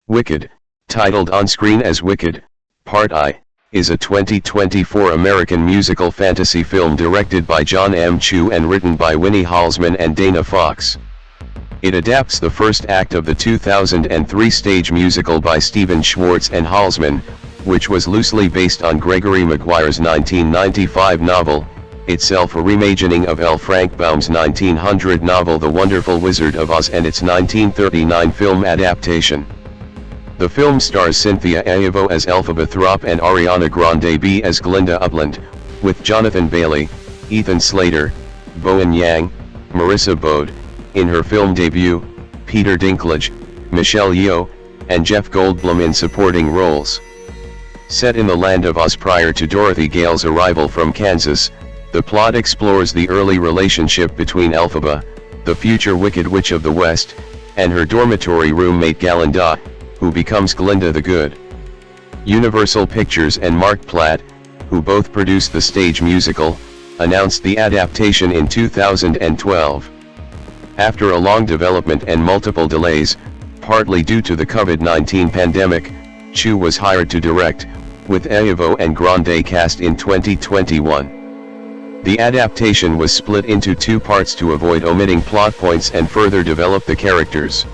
Wicked, titled on screen as Wicked, Part I, is a 2024 American musical fantasy film directed by Jon M and written by Winnie Halsman and Dana Fox. It adapts the first act of the 2003 stage musical by Stephen Schwartz and Halsman, which was loosely based on Gregory Maguire's 1995 novel, itself a reimagining of L. Frank Baum's 1900 novel The Wonderful Wizard of Oz and its 1939 film adaptation. The film stars Cynthia Erivo as Elphaba Throp and Ariana Grande B as Glinda Upland, with Jonathan Bailey, Ethan Slater, Bowen Yang, Marissa Bode, in her film debut, Peter Dinklage, Michelle Yeoh, and Jeff Goldblum in supporting roles. Set in the land of Oz prior to Dorothy Gale's arrival from Kansas, the plot explores the early relationship between Elphaba, the future Wicked Witch of the West, and her dormitory roommate Galinda, who becomes Glinda the Good. Universal Pictures and Mark Platt, who both produced the stage musical, announced the adaptation in 2012. After a long development and multiple delays, partly due to the COVID-19 pandemic, Chu was hired to direct, with Erivo and Grande cast in 2021. The adaptation was split into two parts to avoid omitting plot points and further develop the characters.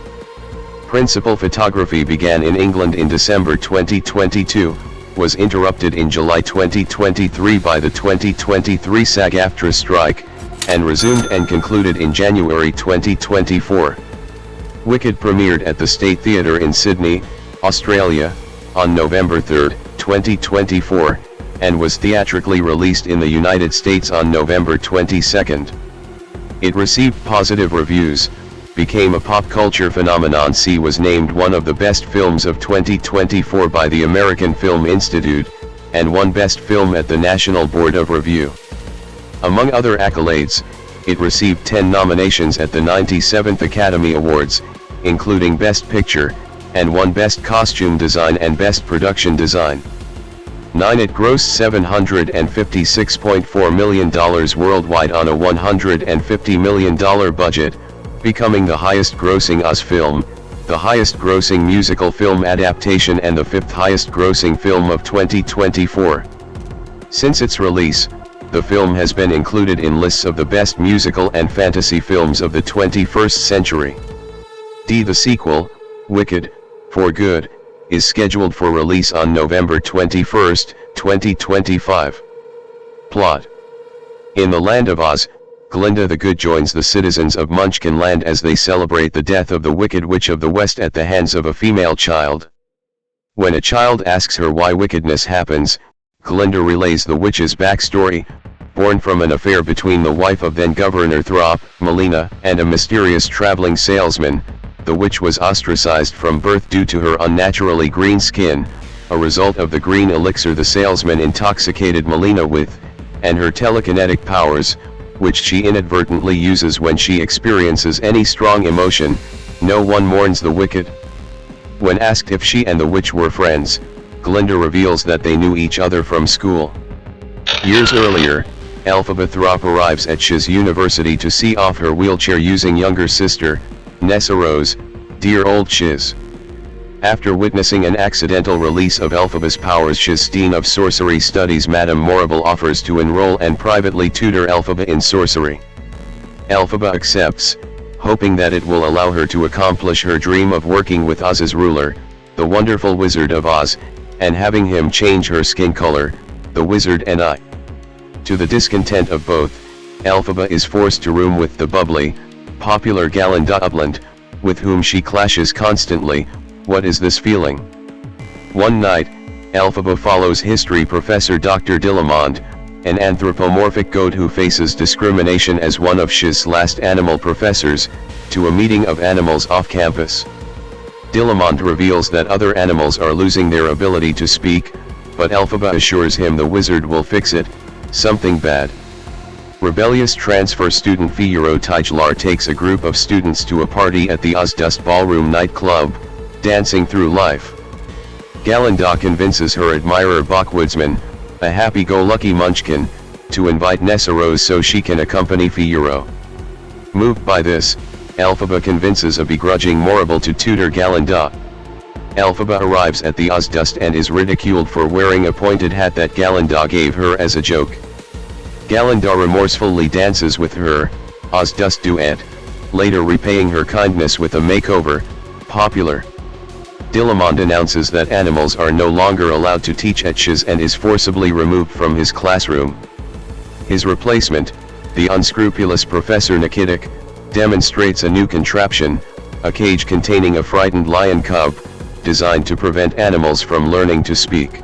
Principal photography began in England in December 2022, was interrupted in July 2023 by the 2023 SAG-AFTRA strike, and resumed and concluded in January 2024. Wicked premiered at the State Theatre in Sydney, Australia, on November 3, 2024, and was theatrically released in the United States on November 22. It received positive reviews, became a pop culture phenomenon. Was named one of the best films of 2024 by the American Film Institute, and won Best Film at the National Board of Review. Among other accolades, it received 10 nominations at the 97th Academy Awards, including Best Picture, and won Best Costume Design and Best Production Design. It grossed $756.4 million worldwide on a $150 million budget, becoming the highest-grossing Oz film, the highest-grossing musical film adaptation and the fifth highest-grossing film of 2024. Since its release, the film has been included in lists of the best musical and fantasy films of the 21st century. The sequel, Wicked, For Good, is scheduled for release on November 21, 2025. Plot: in the land of Oz, Glinda the Good joins the citizens of Munchkin Land as they celebrate the death of the Wicked Witch of the West at the hands of a female child. When a child asks her why wickedness happens, Glinda relays the witch's backstory, born from an affair between the wife of then-Governor Throp, Melina, and a mysterious traveling salesman. The witch was ostracized from birth due to her unnaturally green skin, a result of the green elixir the salesman intoxicated Melina with, and her telekinetic powers, which she inadvertently uses when she experiences any strong emotion. No one mourns the wicked. When asked if she and the witch were friends, Glinda reveals that they knew each other from school. Years earlier, Elphaba Throp arrives at Shiz University to see off her wheelchair using younger sister, Nessa Rose, dear old Shiz. After witnessing an accidental release of Elphaba's powers, Shiz Dean of Sorcery Studies Madame Morrible offers to enroll and privately tutor Elphaba in sorcery. Elphaba accepts, hoping that it will allow her to accomplish her dream of working with Oz's ruler, the Wonderful Wizard of Oz, and having him change her skin color, the wizard and I. To the discontent of both, Elphaba is forced to room with the bubbly, popular Galinda Upland, with whom she clashes constantly. What is this feeling? One night, Elphaba follows history professor Dr. Dillamond, an anthropomorphic goat who faces discrimination as one of Shiz's last animal professors, to a meeting of animals off campus. Dillamond reveals that other animals are losing their ability to speak, but Elphaba assures him the wizard will fix it. Something bad. Rebellious transfer student Fiyero Tijlar takes a group of students to a party at the Ozdust Ballroom nightclub, dancing through life. Galinda convinces her admirer Bachwoodsman, a happy-go-lucky munchkin, to invite Nessa Rose so she can accompany Fiyero. Moved by this, Elphaba convinces a begrudging Morrible to tutor Galinda. Elphaba arrives at the Ozdust and is ridiculed for wearing a pointed hat that Galenda gave her as a joke. Galenda remorsefully dances with her, Ozdust duet, later repaying her kindness with a makeover, popular. Dillamond announces that animals are no longer allowed to teach at Shiz and is forcibly removed from his classroom. His replacement, the unscrupulous Professor Nikitic, demonstrates a new contraption, a cage containing a frightened lion cub, designed to prevent animals from learning to speak.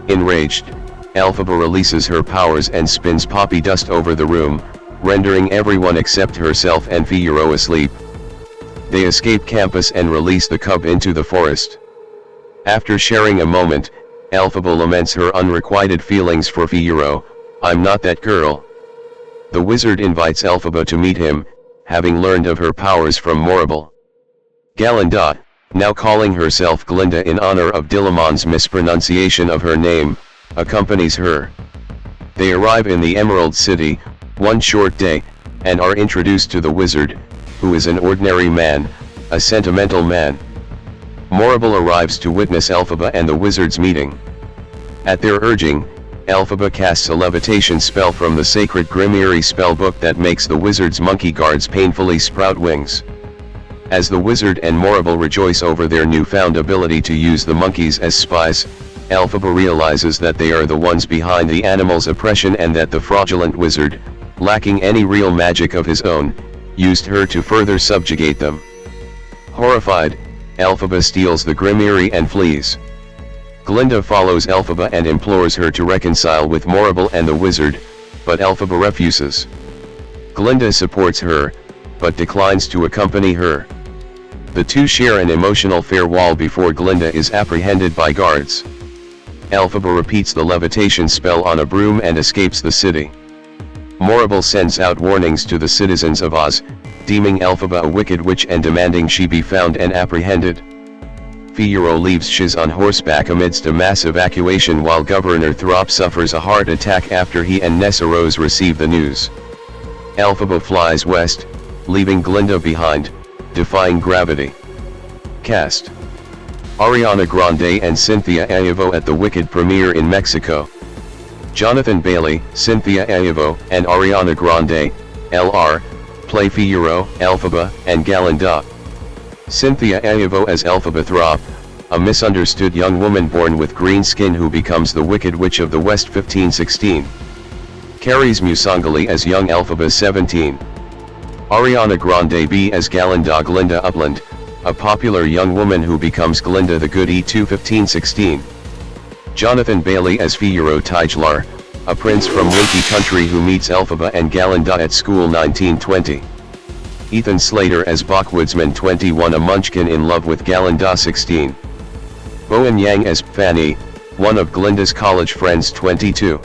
Enraged, Elphaba releases her powers and spins poppy dust over the room, rendering everyone except herself and Fiyero asleep. They escape campus and release the cub into the forest. After sharing a moment, Elphaba laments her unrequited feelings for Fiyero. "I'm not that girl." The wizard invites Elphaba to meet him, having learned of her powers from Morrible. Galenda, now calling herself Glinda in honor of Dillamond's mispronunciation of her name, accompanies her. They arrive in the Emerald City, one short day, and are introduced to the wizard, who is an ordinary man, a sentimental man. Morrible arrives to witness Elphaba and the wizard's meeting. At their urging, Elphaba casts a levitation spell from the sacred Grimiri spellbook that makes the wizard's monkey guards painfully sprout wings. As the wizard and Morrible rejoice over their newfound ability to use the monkeys as spies, Elphaba realizes that they are the ones behind the animals' oppression and that the fraudulent wizard, lacking any real magic of his own, used her to further subjugate them. Horrified, Elphaba steals the Grimiri and flees. Glinda follows Elphaba and implores her to reconcile with Morrible and the wizard, but Elphaba refuses. Glinda supports her, but declines to accompany her. The two share an emotional farewell before Glinda is apprehended by guards. Elphaba repeats the levitation spell on a broom and escapes the city. Morrible sends out warnings to the citizens of Oz, deeming Elphaba a wicked witch and demanding she be found and apprehended. Fiyero leaves Shiz on horseback amidst a mass evacuation while Governor Throp suffers a heart attack after he and Nessa Rose receive the news. Elphaba flies west, leaving Glinda behind, defying gravity. Cast: Ariana Grande and Cynthia Erivo at the Wicked premiere in Mexico. Jonathan Bailey, Cynthia Erivo, and Ariana Grande, L.R., play Fiyero, Elphaba, and Galenda. Cynthia Erivo as Elphaba Throp, a misunderstood young woman born with green skin who becomes the Wicked Witch of the West 1516. Carries Musangali as young Elphaba 17. Ariana Grande B as Galenda Glinda Upland, a popular young woman who becomes Glinda the Good E2 1516. Jonathan Bailey as Fiyero Tijlar, a prince from Winky Country who meets Elphaba and Galenda at school 1920. Ethan Slater as Bachwoodsman 21, a munchkin in love with Galenda 16. Bowen Yang as Fanny, one of Glinda's college friends 22.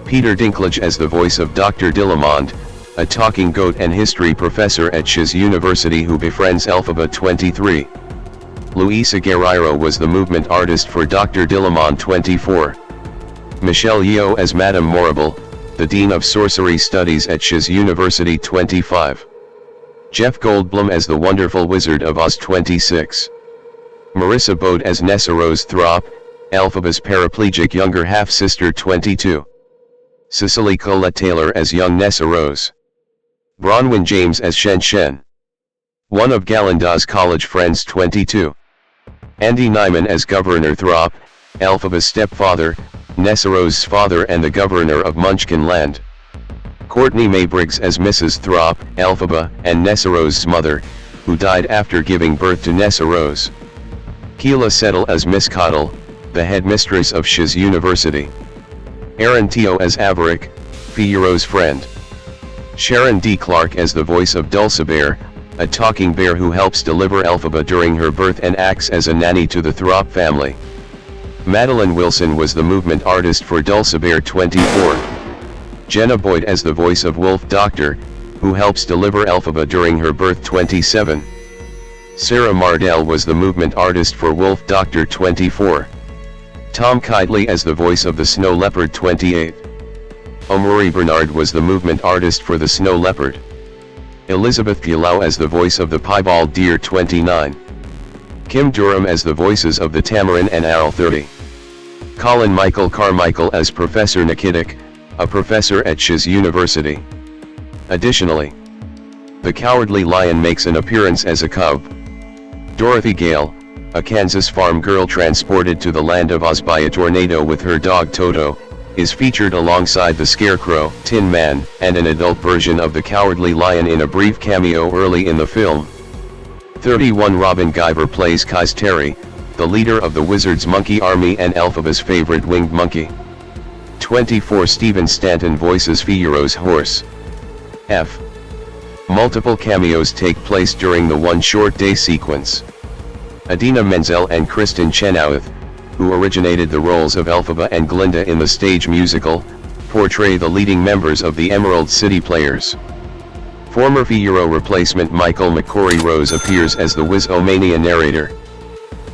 Peter Dinklage as the voice of Dr. Dillamond, a talking goat and history professor at Shiz University who befriends Elphaba 23. Luisa Guerrero was the movement artist for Dr. Dillamond 24. Michelle Yeoh as Madame Morrible, the Dean of Sorcery Studies at Shiz University 25. Jeff Goldblum as the Wonderful Wizard of Oz 26. Marissa Bode as Nessa Rose Throp, Elphaba's paraplegic younger half-sister 22. Cicely Colette Taylor as young Nessa Rose. Bronwyn James as Shen Shen, one of Galenda's college friends 22. Andy Nyman as Governor Throp, Elphaba's stepfather, Nessa Rose's father and the governor of Munchkin Land. Courtney May Briggs as Mrs. Throp, Elphaba, and Nessa Rose's mother, who died after giving birth to Nessa Rose. Keela Settle as Miss Cottle, the headmistress of Shiz University. Aaron Teo as Averick, Fiyero's friend. Sharon D. Clark as the voice of Dulcibert, a talking bear who helps deliver Elphaba during her birth and acts as a nanny to the Throp family. Madeline Wilson was the movement artist for Dulcibert 24. Jenna Boyd as the voice of Wolf Doctor, who helps deliver Elphaba during her birth 27. Sarah Mardell was the movement artist for Wolf Doctor 24. Tom Kitely as the voice of the Snow Leopard 28. Omori Bernard was the movement artist for the Snow Leopard. Elizabeth Pilau as the voice of the Piebald Deer 29. Kim Durham as the voices of the Tamarin and Arl 30. Colin Michael Carmichael as Professor Nikitic, a professor at Shiz University. Additionally, the Cowardly Lion makes an appearance as a cub. Dorothy Gale, a Kansas farm girl transported to the land of Oz by a tornado with her dog Toto, is featured alongside the Scarecrow, Tin Man, and an adult version of the Cowardly Lion in a brief cameo early in the film. 31 Robin Guyver plays Kais Terry, the leader of the Wizard's monkey army and Elphaba's favorite winged monkey. 24 Stephen Stanton voices Figaro's horse. F. Multiple cameos take place during the One Short Day sequence. Idina Menzel and Kristen Chenoweth, who originated the roles of Elphaba and Glinda in the stage musical, portray the leading members of the Emerald City Players. Former Figaro replacement Michael McCory Rose appears as the Wiz-O-Mania narrator.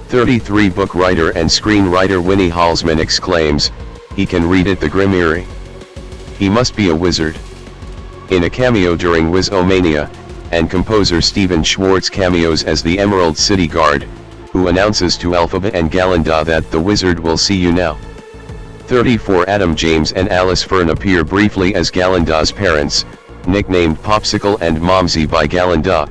33 book writer and screenwriter Winnie Halsman exclaims, "He can read it, the Grimiri. He must be a wizard." In a cameo during Wiz-O-Mania, and composer Stephen Schwartz cameos as the Emerald City Guard, who announces to Elphaba and Galinda that the wizard will see you now. 34 Adam James and Alice Fern appear briefly as Galinda's parents, nicknamed Popsicle and Momsy by Galinda.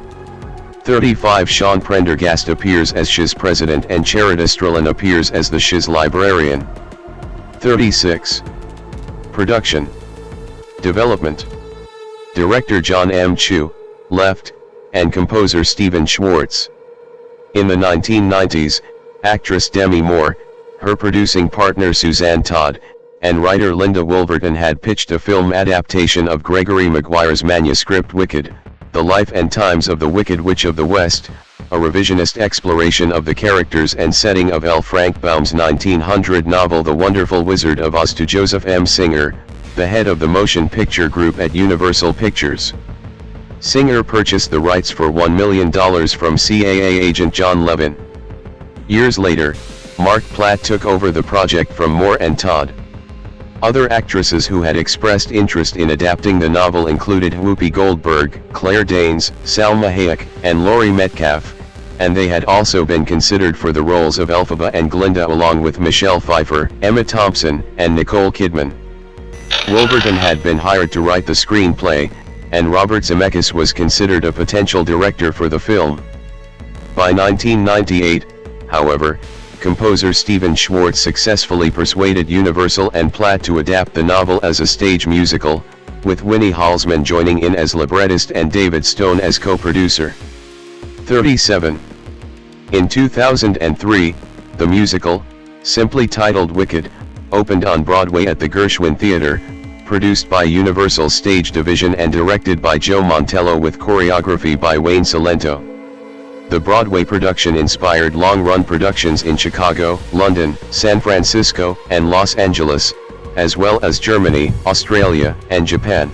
35 Sean Prendergast appears as Shiz president and Cherita Strelin appears as the Shiz librarian. 36. Production. Development. Director Jon M. Chu, left, and composer Stephen Schwartz. In the 1990s, actress Demi Moore, her producing partner Suzanne Todd, and writer Linda Wolverton had pitched a film adaptation of Gregory Maguire's manuscript Wicked, The Life and Times of the Wicked Witch of the West, a revisionist exploration of the characters and setting of L. Frank Baum's 1900 novel The Wonderful Wizard of Oz to Joseph M. Singer, the head of the motion picture group at Universal Pictures. Singer purchased the rights for $1 million from CAA agent John Levin. Years later, Mark Platt took over the project from Moore and Todd. Other actresses who had expressed interest in adapting the novel included Whoopi Goldberg, Claire Danes, Salma Hayek, and Laurie Metcalf, and they had also been considered for the roles of Elphaba and Glinda along with Michelle Pfeiffer, Emma Thompson, and Nicole Kidman. Wolverton had been hired to write the screenplay, and Robert Zemeckis was considered a potential director for the film. By 1998, however, composer Stephen Schwartz successfully persuaded Universal and Platt to adapt the novel as a stage musical, with Winnie Halsman joining in as librettist and David Stone as co-producer. 37. In 2003, the musical, simply titled Wicked, opened on Broadway at the Gershwin Theatre, produced by Universal Stage Division and directed by Joe Montello with choreography by Wayne Salento. The Broadway production inspired long-run productions in Chicago, London, San Francisco, and Los Angeles, as well as Germany, Australia, and Japan.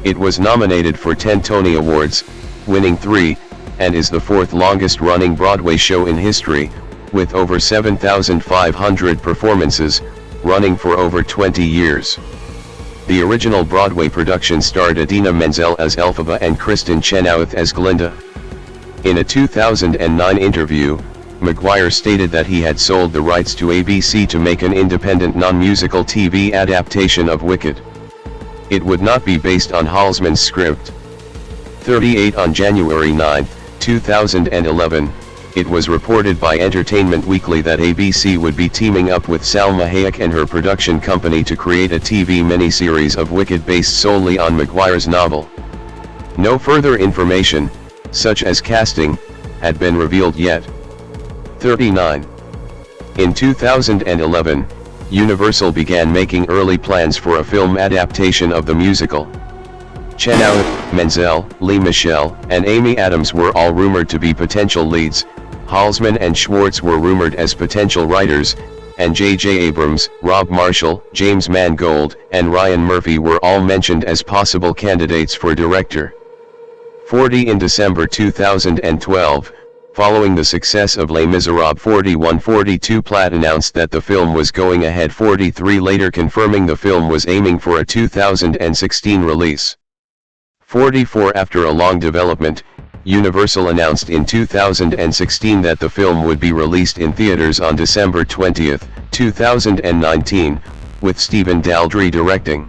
It was nominated for 10 Tony Awards, winning 3, and is the fourth longest-running Broadway show in history, with over 7,500 performances, running for over 20 years. The original Broadway production starred Idina Menzel as Elphaba and Kristen Chenoweth as Glinda. In a 2009 interview, Maguire stated that he had sold the rights to ABC to make an independent non-musical TV adaptation of Wicked. It would not be based on Halsman's script. 38 On January 9, 2011, it was reported by Entertainment Weekly that ABC would be teaming up with Salma Hayek and her production company to create a TV miniseries of Wicked based solely on Maguire's novel. No further information, such as casting, had been revealed yet. 39. In 2011, Universal began making early plans for a film adaptation of the musical. Chenoweth, Menzel, Lee Michelle, and Amy Adams were all rumored to be potential leads. Halsman and Schwartz were rumored as potential writers, and J.J. Abrams, Rob Marshall, James Mangold, and Ryan Murphy were all mentioned as possible candidates for director. 40 In December 2012, following the success of Les Miserables 41-42, Platt announced that the film was going ahead. 43 later confirming the film was aiming for a 2016 release. 44 After a long development, Universal announced in 2016 that the film would be released in theaters on December 20, 2019, with Stephen Daldry directing.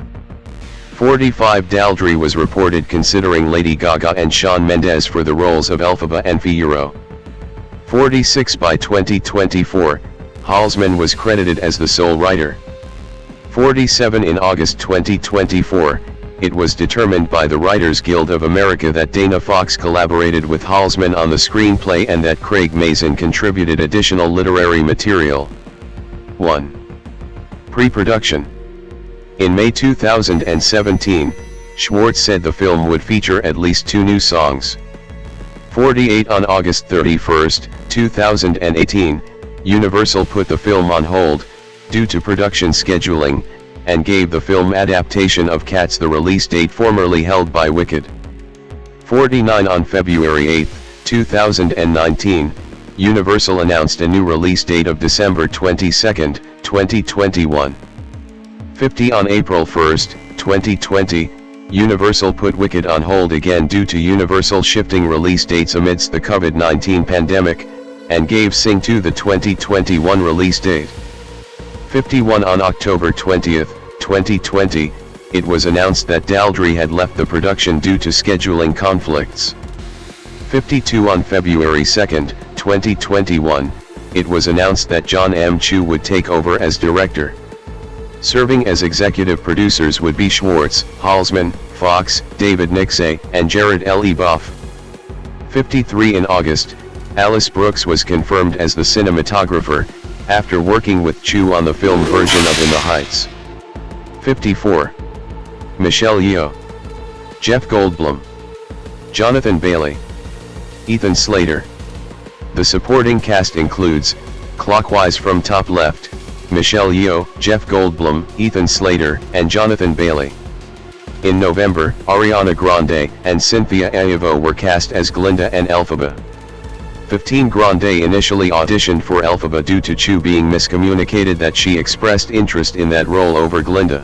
45 Daldry was reported considering Lady Gaga and Shawn Mendes for the roles of Elphaba and Fiyero. 46 By 2024, Halsman was credited as the sole writer. 47 In August 2024, it was determined by the Writers Guild of America that Dana Fox collaborated with Halsman on the screenplay and that Craig Mazin contributed additional literary material. 1. Pre-production. In May 2017, Schwartz said the film would feature at least 2 new songs. 48 On August 31, 2018, Universal put the film on hold, due to production scheduling, and gave the film adaptation of Cats the release date formerly held by Wicked. 49 On February 8, 2019, Universal announced a new release date of December 22, 2021. 50 On April 1, 2020, Universal put Wicked on hold again due to Universal shifting release dates amidst the COVID-19 pandemic, and gave Sing 2 the 2021 release date. 51 On October 20, 2020, it was announced that Daldry had left the production due to scheduling conflicts. 52 On February 2, 2021, it was announced that Jon M would take over as director. Serving as executive producers would be Schwartz, Halsman, Fox, David Nixay, and Jared Buff. 53 In August, Alice Brooks was confirmed as the cinematographer, after working with Chu on the film version of In the Heights. 54. Michelle Yeoh, Jeff Goldblum, Jonathan Bailey, Ethan Slater. The supporting cast includes, clockwise from top left, Michelle Yeoh, Jeff Goldblum, Ethan Slater, and Jonathan Bailey. In November, Ariana Grande and Cynthia Erivo were cast as Glinda and Elphaba. 15 Grande initially auditioned for Elphaba due to Chu being miscommunicated that she expressed interest in that role over Glinda.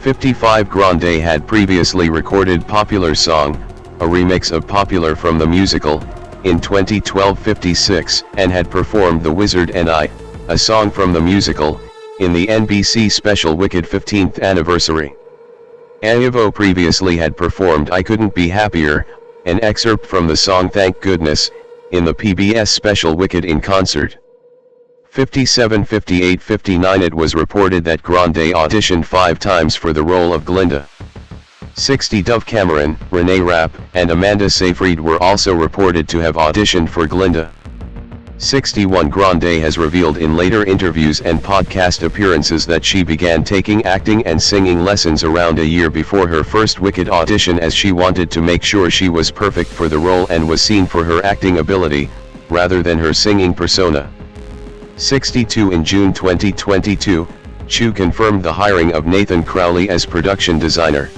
55 Grande had previously recorded Popular Song, a remix of Popular from the musical, in 2012. 56, and had performed The Wizard and I, a song from the musical, in the NBC special Wicked 15th anniversary. Erivo previously had performed I Couldn't Be Happier, an excerpt from the song Thank Goodness, in the PBS special Wicked in Concert. 57 58 59 It was reported that Grande auditioned 5 times for the role of Glinda. 60 Dove Cameron, Renee Rapp, and Amanda Seyfried were also reported to have auditioned for Glinda. 61 Grande has revealed in later interviews and podcast appearances that she began taking acting and singing lessons around a year before her first Wicked audition, as she wanted to make sure she was perfect for the role and was seen for her acting ability, rather than her singing persona. 62 In June 2022, Chu confirmed the hiring of Nathan Crowley as production designer.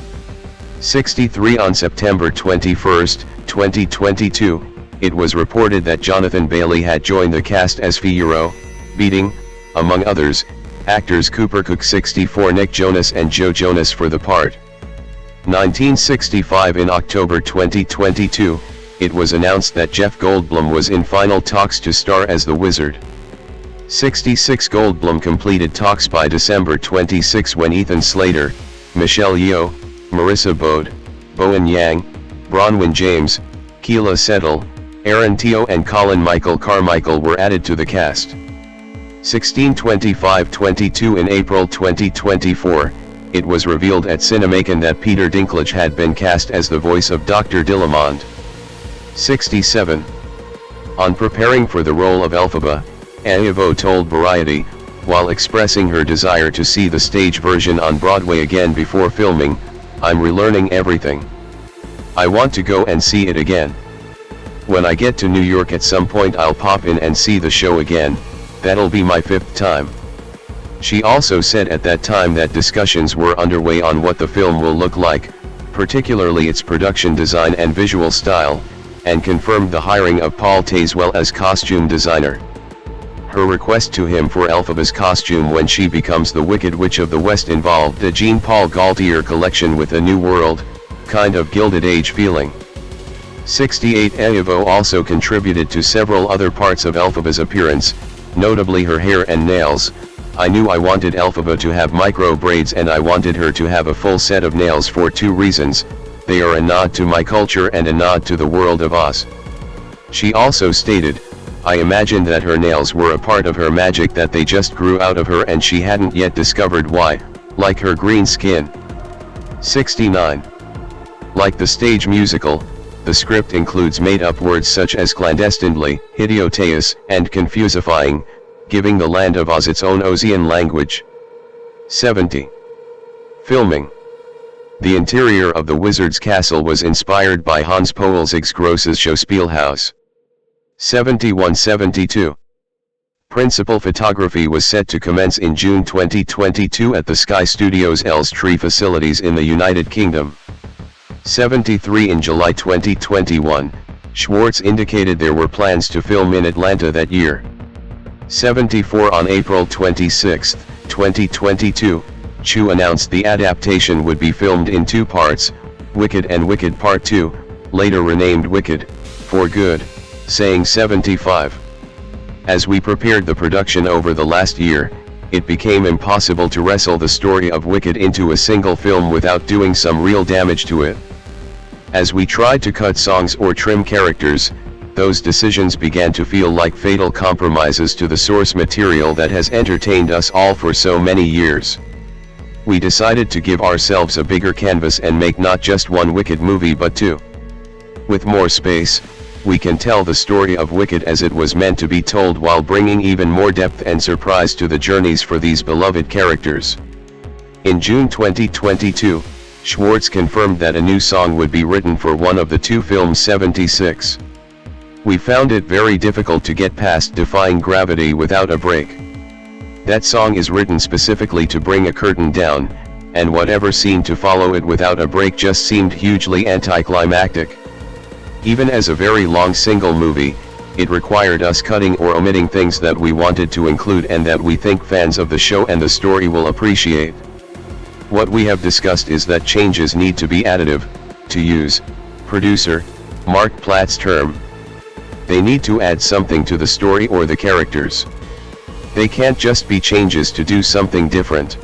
63 On September 21, 2022, it was reported that Jonathan Bailey had joined the cast as Fiyero, beating, among others, actors Cooper Cook. 64 Nick Jonas and Joe Jonas for the part. 1965 In October 2022, it was announced that Jeff Goldblum was in final talks to star as the Wizard. 66 Goldblum completed talks by December 26 when Ethan Slater, Michelle Yeoh, Marissa Bode, Bowen Yang, Bronwyn James, Keela Settle, Aaron Teo and Colin Michael Carmichael were added to the cast. 16/25/22 In April 2024, it was revealed at Cinemacon that Peter Dinklage had been cast as the voice of Dr. Dillamond. 67. On preparing for the role of Elphaba, Erivo told Variety, while expressing her desire to see the stage version on Broadway again before filming, "I'm relearning everything. I want to go and see it again. When I get to New York at some point I'll pop in and see the show again, that'll be my 5th time." She also said at that time that discussions were underway on what the film will look like, particularly its production design and visual style, and confirmed the hiring of Paul Tazewell as costume designer. Her request to him for Elphaba's costume when she becomes the Wicked Witch of the West involved a Jean Paul Gaultier collection with a New World, kind of Gilded Age feeling. 68 Erivo also contributed to several other parts of Elphaba's appearance, notably her hair and nails. I knew I wanted Elphaba to have micro braids and I wanted her to have a full set of nails for two reasons: they are a nod to my culture and a nod to the world of Oz. She also stated, I imagined that her nails were a part of her magic, that they just grew out of her and she hadn't yet discovered why, like her green skin. 69. Like the stage musical, the script includes made-up words such as clandestinely, hideoteus, and confusifying, giving the land of Oz its own Ozian language. 70. Filming. The interior of the wizard's castle was inspired by Hans Poelzig's Gross's Schauspielhaus. 71-72. Principal photography was set to commence in June 2022 at the Sky Studios Elstree facilities in the United Kingdom. 73. In July 2021, Schwartz indicated there were plans to film in Atlanta that year. 74. On April 26, 2022, Chu announced the adaptation would be filmed in two parts, Wicked and Wicked Part 2, later renamed Wicked, for good, saying 75. As we prepared the production over the last year, it became impossible to wrestle the story of Wicked into a single film without doing some real damage to it. As we tried to cut songs or trim characters, those decisions began to feel like fatal compromises to the source material that has entertained us all for so many years. We decided to give ourselves a bigger canvas and make not just one Wicked movie but two. With more space, we can tell the story of Wicked as it was meant to be told while bringing even more depth and surprise to the journeys for these beloved characters. In June 2022, Schwartz confirmed that a new song would be written for one of the two films. 76. We found it very difficult to get past Defying Gravity without a break. That song is written specifically to bring a curtain down, and whatever scene to follow it without a break just seemed hugely anticlimactic. Even as a very long single movie, it required us cutting or omitting things that we wanted to include and that we think fans of the show and the story will appreciate. What we have discussed is that changes need to be additive, to use producer Mark Platt's term. They need to add something to the story or the characters. They can't just be changes to do something different.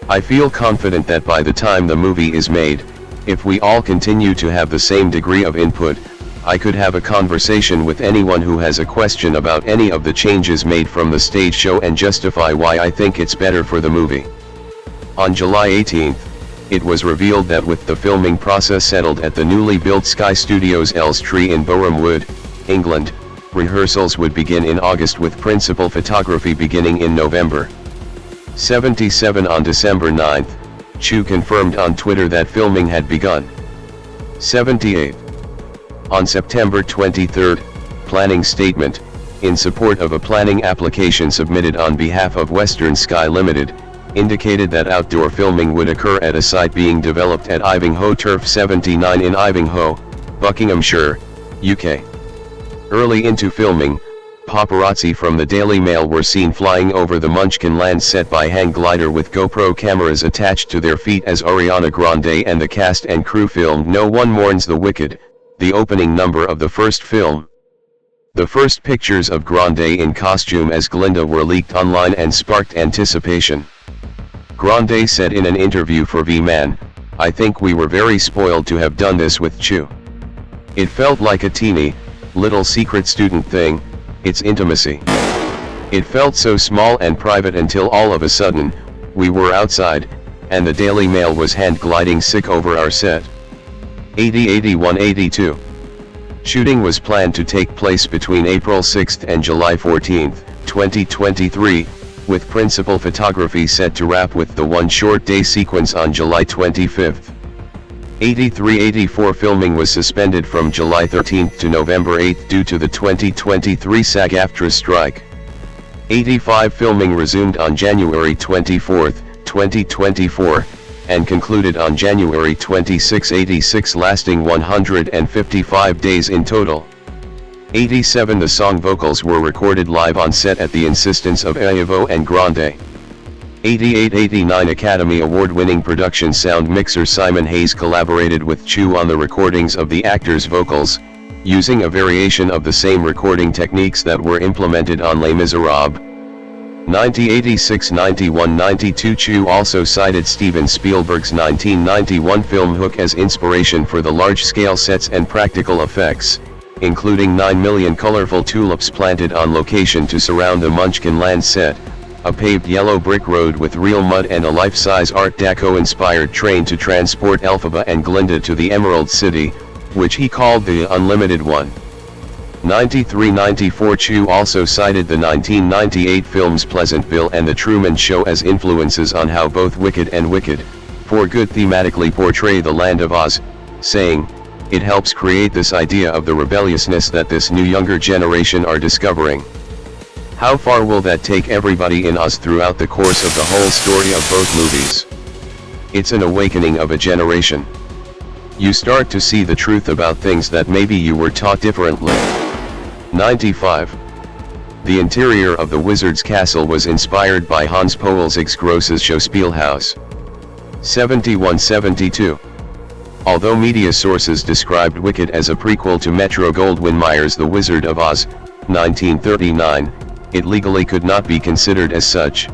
I feel confident that by the time the movie is made, if we all continue to have the same degree of input, I could have a conversation with anyone who has a question about any of the changes made from the stage show and justify why I think it's better for the movie. On July 18th, it was revealed that with the filming process settled at the newly built Sky Studios Elstree in Boreham Wood, England, rehearsals would begin in August with principal photography beginning in November. 77. On December 9th, Chu confirmed on Twitter that filming had begun. 78. On September 23, planning statement, in support of a planning application submitted on behalf of Western Sky Limited, indicated that outdoor filming would occur at a site being developed at Ivinghoe Turf 79 in Ivinghoe, Buckinghamshire, UK. Early into filming, paparazzi from the Daily Mail were seen flying over the Munchkin land set by hang glider with GoPro cameras attached to their feet as Ariana Grande and the cast and crew filmed No One Mourns the Wicked, the opening number of the first film. The first pictures of Grande in costume as Glinda were leaked online and sparked anticipation. Grande said in an interview for V-Man, "I think we were very spoiled to have done this with Chu. It felt like a teeny, little secret student thing. It's intimacy. It felt so small and private until all of a sudden, we were outside, and the Daily Mail was hand gliding sick over our set." 80-81-82. Shooting was planned to take place between April 6 and July 14, 2023, with principal photography set to wrap with the one short day sequence on July 25. 83-84. Filming was suspended from July 13 to November 8 due to the 2023 SAG-AFTRA strike. 85. Filming resumed on January 24, 2024, and concluded on January 26, 86, lasting 155 days in total. 87. The song vocals were recorded live on set at the insistence of Erivo and Grande. 88-89 Academy Award-winning production sound mixer Simon Hayes collaborated with Chu on the recordings of the actors' vocals, using a variation of the same recording techniques that were implemented on Les Miserables. 1986-91-92 Chu also cited Steven Spielberg's 1991 film Hook as inspiration for the large-scale sets and practical effects, including 9 million colorful tulips planted on location to surround the Munchkin Land set, a paved yellow brick road with real mud, and a life-size Art Deco-inspired train to transport Elphaba and Glinda to the Emerald City, which he called the Unlimited One. 93-94 Chu also cited the 1998 films Pleasantville and The Truman Show as influences on how both Wicked and Wicked, for Good thematically portray the Land of Oz, saying, "It helps create this idea of the rebelliousness that this new younger generation are discovering. How far will that take everybody in Oz throughout the course of the whole story of both movies? It's an awakening of a generation. You start to see the truth about things that maybe you were taught differently." 95. The interior of the Wizard's Castle was inspired by Hans Poelzig's Gross's Schauspielhaus. 71-72. Although media sources described Wicked as a prequel to Metro-Goldwyn-Mayer's The Wizard of Oz, 1939, it legally could not be considered as such.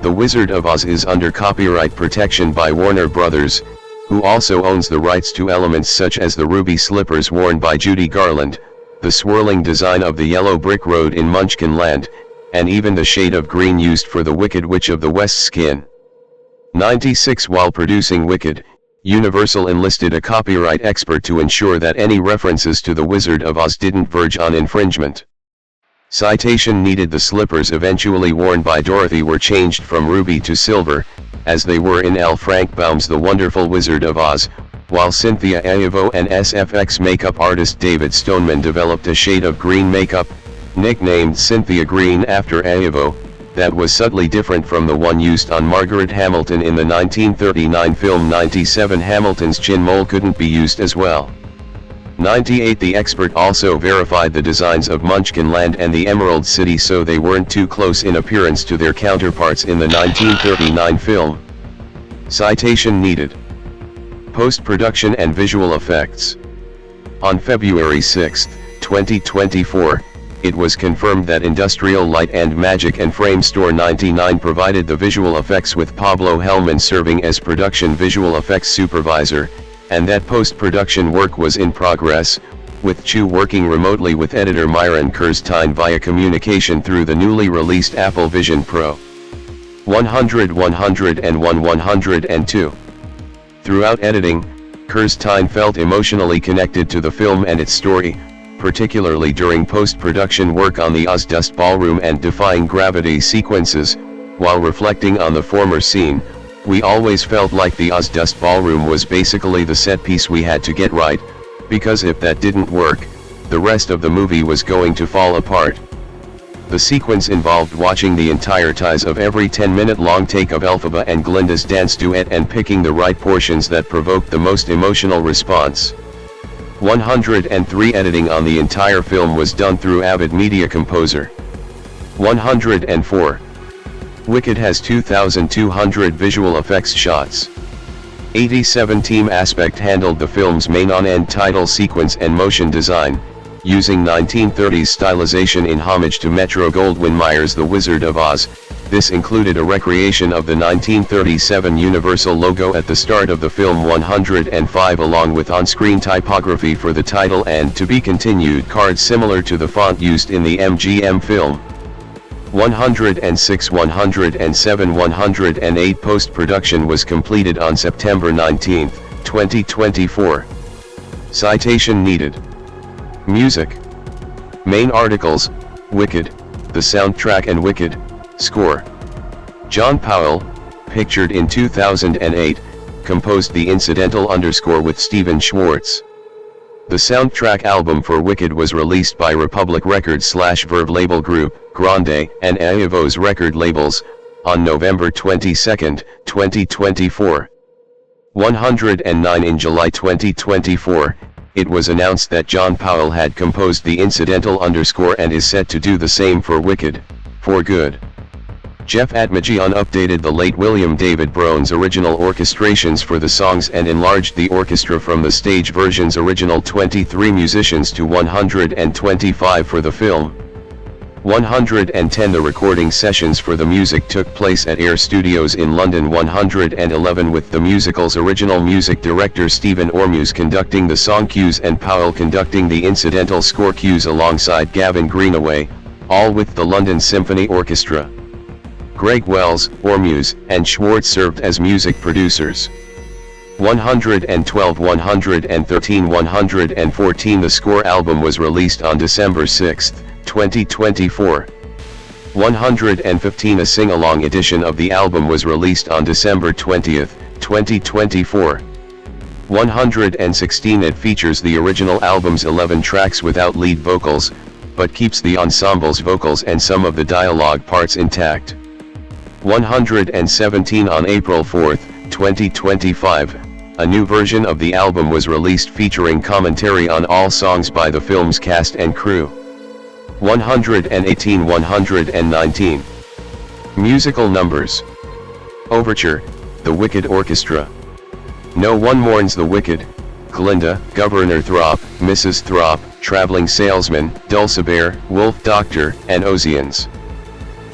The Wizard of Oz is under copyright protection by Warner Brothers, who also owns the rights to elements such as the ruby slippers worn by Judy Garland, the swirling design of the yellow brick road in Munchkin Land, and even the shade of green used for the Wicked Witch of the West skin. 96. While producing Wicked, Universal enlisted a copyright expert to ensure that any references to the Wizard of Oz didn't verge on infringement. Citation needed. The slippers eventually worn by Dorothy were changed from ruby to silver, as they were in L. Frank Baum's The Wonderful Wizard of Oz, while Cynthia Erivo and SFX makeup artist David Stoneman developed a shade of green makeup, nicknamed Cynthia Green after Erivo, that was subtly different from the one used on Margaret Hamilton in the 1939 film 97. Hamilton's chin mole couldn't be used as well. 98. The expert also verified the designs of Munchkin Land and the Emerald City so they weren't too close in appearance to their counterparts in the 1939 film. Citation needed. Post-production and visual effects. On February 6, 2024, it was confirmed that Industrial Light and Magic and Frame Store 99 provided the visual effects, with Pablo Hellman serving as production visual effects supervisor, and that post-production work was in progress, with Chu working remotely with editor Myron Kirstein via communication through the newly released Apple Vision Pro. 100, 101, 102. Throughout editing, Kirstein felt emotionally connected to the film and its story, particularly during post-production work on the Oz Dust Ballroom and Defying Gravity sequences. While reflecting on the former scene, "We always felt like the Oz Dust Ballroom was basically the set piece we had to get right, because if that didn't work, the rest of the movie was going to fall apart." The sequence involved watching the entireties of every 10-minute long take of Elphaba and Glinda's dance duet and picking the right portions that provoked the most emotional response. 103. Editing on the entire film was done through Avid Media Composer. 104. Wicked has 2,200 visual effects shots. 87. Team Aspect handled the film's main on-end title sequence and motion design, using 1930s stylization in homage to Metro-Goldwyn-Mayer's The Wizard of Oz. This included a recreation of the 1937 Universal logo at the start of the film. 105. Along with on-screen typography for the title and to be continued cards similar to the font used in the MGM film. 106, 107, 108. Post-production was completed on September 19, 2024. Citation needed. Music. Main articles: Wicked, the soundtrack and Wicked, score. John Powell, pictured in 2008, composed the incidental underscore with Stephen Schwartz. The soundtrack album for Wicked was released by Republic Records/Verve label group, Grande, and Erivo's record labels, on November 22, 2024. 109. In July 2024, it was announced that John Powell had composed the incidental underscore and is set to do the same for Wicked, for Good. Jeff Atmajian updated the late William David Brown's original orchestrations for the songs and enlarged the orchestra from the stage version's original 23 musicians to 125 for the film. 110 The recording sessions for the music took place at Air Studios in London. 111 with the musical's original music director Stephen Ormuz conducting the song cues and Powell conducting the incidental score cues alongside Gavin Greenaway, all with the London Symphony Orchestra. Greg Wells, Ormuz, and Schwartz served as music producers. 112 113 114 The score album was released on December 6, 2024. 115 A sing-along edition of the album was released on December 20, 2024. 116 It features the original album's 11 tracks without lead vocals, but keeps the ensemble's vocals and some of the dialogue parts intact. 117 On April 4, 2025, a new version of the album was released featuring commentary on all songs by the film's cast and crew. 118 119 Musical numbers. Overture, The Wicked Orchestra. No One Mourns the Wicked, Glinda, Governor Throp, Mrs. Throp, Traveling Salesman, Dulciber, Wolf Doctor, and Ozians.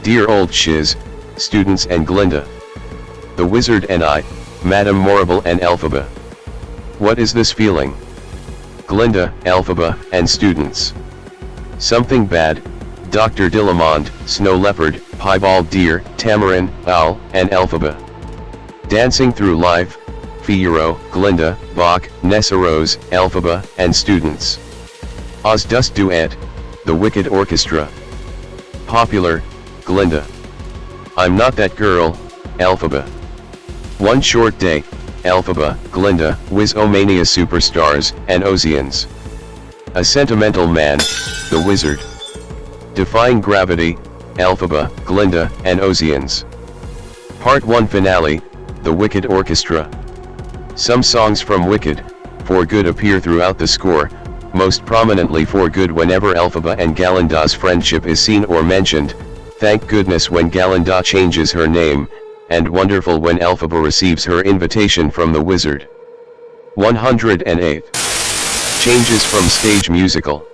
Dear Old Shiz, Students and Glinda. The Wizard and I, Madame Morrible and Elphaba. What is this feeling? Glinda, Elphaba, and Students. Something Bad, Dr. Dillamond, Snow Leopard, Piebald Deer, Tamarin, Owl, and Elphaba. Dancing Through Life, Figaro, Glinda, Bach, Nessa Rose, Elphaba, and Students. Oz Dust Duet, The Wicked Orchestra. Popular, Glinda. I'm Not That Girl, Elphaba. One Short Day, Elphaba, Glinda, Wiz-O-Mania Superstars, and Ozians. A Sentimental Man, The Wizard. Defying Gravity, Elphaba, Glinda, and Ozians. Part 1 Finale, The Wicked Orchestra. Some songs from Wicked, For Good appear throughout the score, most prominently For Good whenever Elphaba and Galinda's friendship is seen or mentioned, Thank Goodness when Galinda changes her name, and Wonderful when Elphaba receives her invitation from the wizard. 108 Changes from stage musical.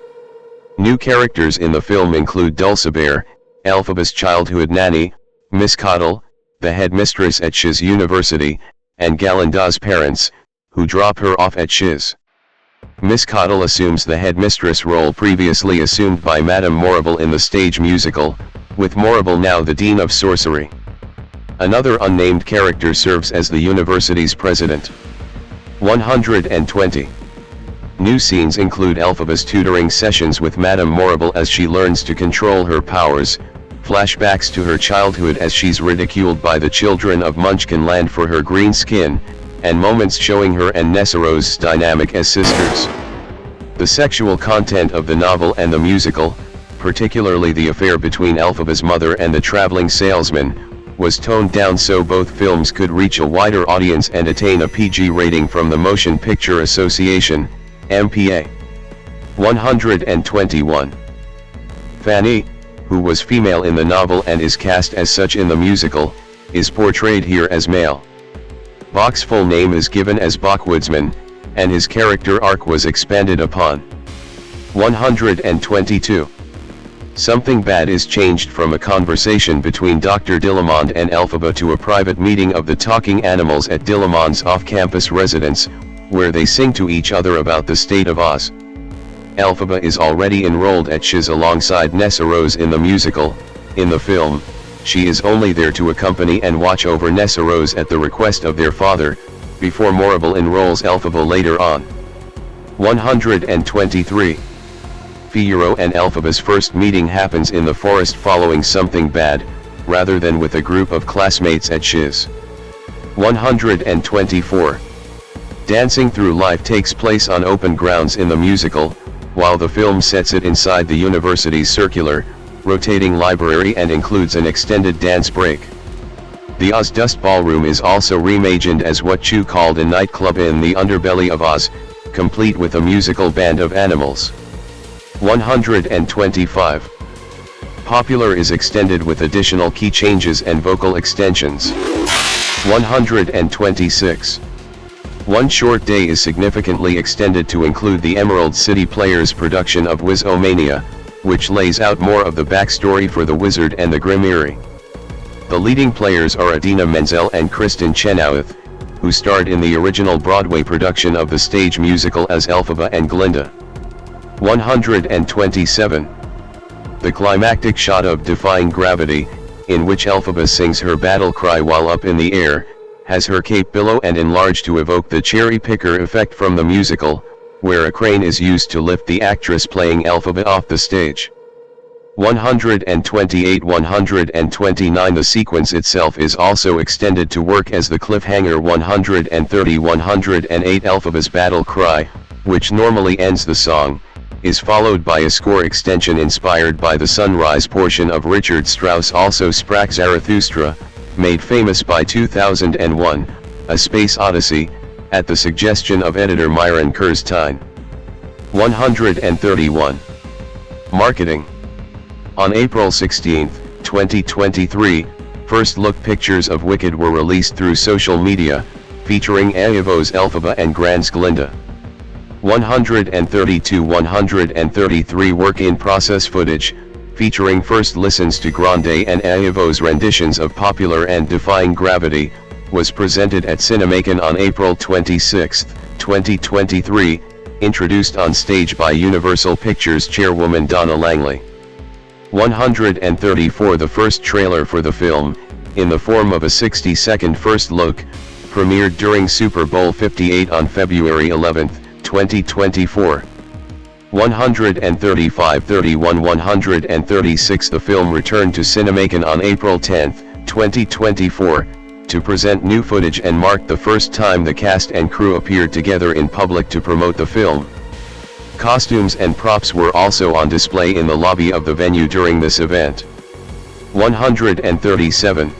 New characters in the film include Dulciber, Elphaba's childhood nanny, Miss Coddle, the headmistress at Shiz University, and Galinda's parents, who drop her off at Shiz. Miss Coddle assumes the headmistress role previously assumed by Madame Morrible in the stage musical, with Morrible now the Dean of Sorcery. Another unnamed character serves as the university's president. 120 New scenes include Elphaba's tutoring sessions with Madame Morrible as she learns to control her powers, flashbacks to her childhood as she's ridiculed by the children of Munchkinland for her green skin, and moments showing her and Nessa Rose's dynamic as sisters. The sexual content of the novel and the musical, particularly the affair between Elphaba's mother and the traveling salesman, was toned down so both films could reach a wider audience and attain a PG rating from the Motion Picture Association, MPA. 121 Fanny, who was female in the novel and is cast as such in the musical, is portrayed here as male. Bach's full name is given as Bach Woodsman, and his character arc was expanded upon. 122 Something Bad is changed from a conversation between Dr. Dillamond and Elphaba to a private meeting of the talking animals at Dillamond's off-campus residence, where they sing to each other about the state of Oz. Elphaba is already enrolled at Shiz alongside Nessa Rose in the musical. In the film, she is only there to accompany and watch over Nessa Rose at the request of their father, before Morrible enrolls Elphaba later on. 123 Figaro and Elphaba's first meeting happens in the forest following Something Bad, rather than with a group of classmates at Shiz. 124 Dancing Through Life takes place on open grounds in the musical, while the film sets it inside the university's circular, rotating library and includes an extended dance break. The Oz Dust Ballroom is also reimagined as what Chu called a nightclub in the underbelly of Oz, complete with a musical band of animals. 125 Popular is extended with additional key changes and vocal extensions. 126. One Short Day is significantly extended to include the Emerald City Players' production of Wiz-O-Mania, which lays out more of the backstory for the Wizard and the Grimiri. The leading players are Idina Menzel and Kristen Chenoweth, who starred in the original Broadway production of the stage musical as Elphaba and Glinda. 127. The climactic shot of Defying Gravity, in which Elphaba sings her battle cry while up in the air, has her cape below and enlarged to evoke the cherry picker effect from the musical, where a crane is used to lift the actress playing Elphaba off the stage. 128-129. The sequence itself is also extended to work as the cliffhanger. 130-108. Elphaba's battle cry, which normally ends the song, is followed by a score extension inspired by the sunrise portion of Richard Strauss' Also Sprach Zarathustra, made famous by 2001, A Space Odyssey, at the suggestion of editor Myron Kurzweil. 131. Marketing. On April 16, 2023, first look pictures of Wicked were released through social media, featuring Erivo's Elphaba and Grande's Glinda. 132-133. Work in process footage, featuring first listens to Grande and Erivo's renditions of Popular and Defying Gravity, was presented at Cinemacon on April 26, 2023, introduced on stage by Universal Pictures chairwoman Donna Langley. 134. The first trailer for the film, in the form of a 60-second first look, premiered during Super Bowl 58 on February 11, 2024. 135-31-136. The film returned to Cinemacon on April 10, 2024, to present new footage and marked the first time the cast and crew appeared together in public to promote the film. Costumes and props were also on display in the lobby of the venue during this event. 137.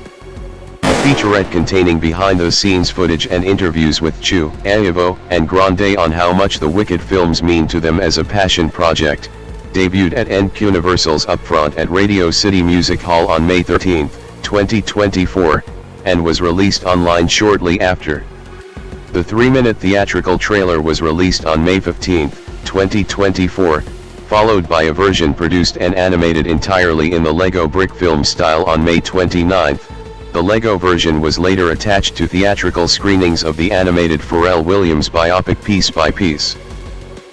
A featurette containing behind-the-scenes footage and interviews with Chu, Erivo, and Grande on how much the Wicked films mean to them as a passion project, debuted at Universal's Upfront at Radio City Music Hall on May 13, 2024, and was released online shortly after. The 3-minute theatrical trailer was released on May 15, 2024, followed by a version produced and animated entirely in the Lego brick film style on May 29. The Lego version was later attached to theatrical screenings of the animated Pharrell Williams biopic Piece by Piece.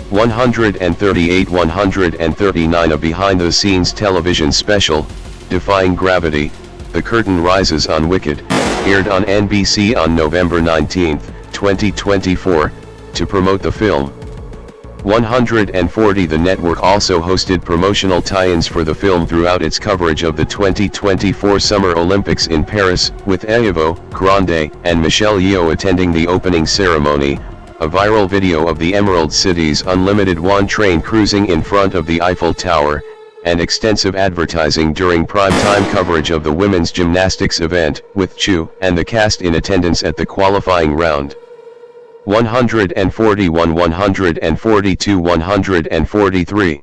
138-139. A behind-the-scenes television special, Defying Gravity, The Curtain Rises on Wicked, aired on NBC on November 19, 2024, to promote the film. 140. The network also hosted promotional tie-ins for the film throughout its coverage of the 2024 Summer Olympics in Paris, with Erivo, Grande, and Michelle Yeoh attending the opening ceremony, a viral video of the Emerald City's Unlimited One train cruising in front of the Eiffel Tower, and extensive advertising during prime-time coverage of the women's gymnastics event, with Chu and the cast in attendance at the qualifying round. 141, 142, 143.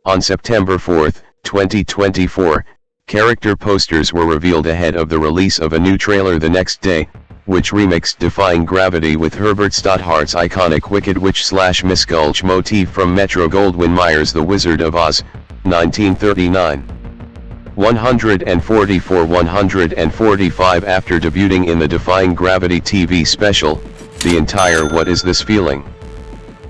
On September 4, 2024, character posters were revealed ahead of the release of a new trailer the next day, which remixed Defying Gravity with Herbert Stoddard's iconic Wicked Witch/Miss Gulch motif from Metro-Goldwyn-Mayer's The Wizard of Oz, 1939. 144, 145. After debuting in the Defying Gravity TV special, the entire What Is This Feeling?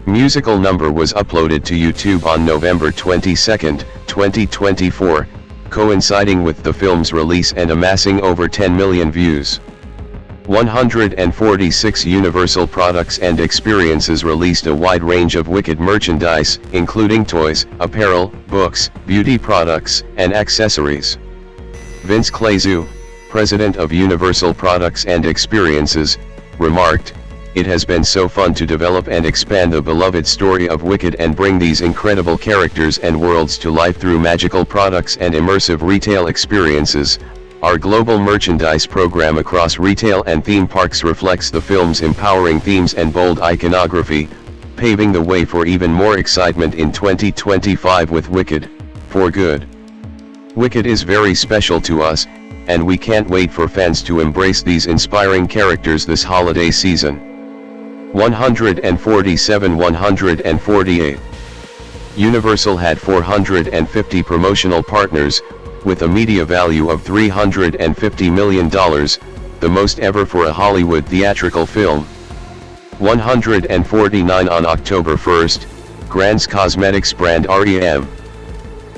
Musical number was uploaded to YouTube on November 22, 2024, coinciding with the film's release and amassing over 10 million views. 146. Universal Products and Experiences released a wide range of Wicked merchandise, including toys, apparel, books, beauty products, and accessories. Vince Claizu, president of Universal Products and Experiences, remarked, "It has been so fun to develop and expand the beloved story of Wicked and bring these incredible characters and worlds to life through magical products and immersive retail experiences. Our global merchandise program across retail and theme parks reflects the film's empowering themes and bold iconography, paving the way for even more excitement in 2025 with Wicked, for Good." Wicked is very special to us, and we can't wait for fans to embrace these inspiring characters this holiday season. 147-148. Universal had 450 promotional partners, with a media value of $350 million, the most ever for a Hollywood theatrical film. 149. On October 1st, Grand's cosmetics brand Ariana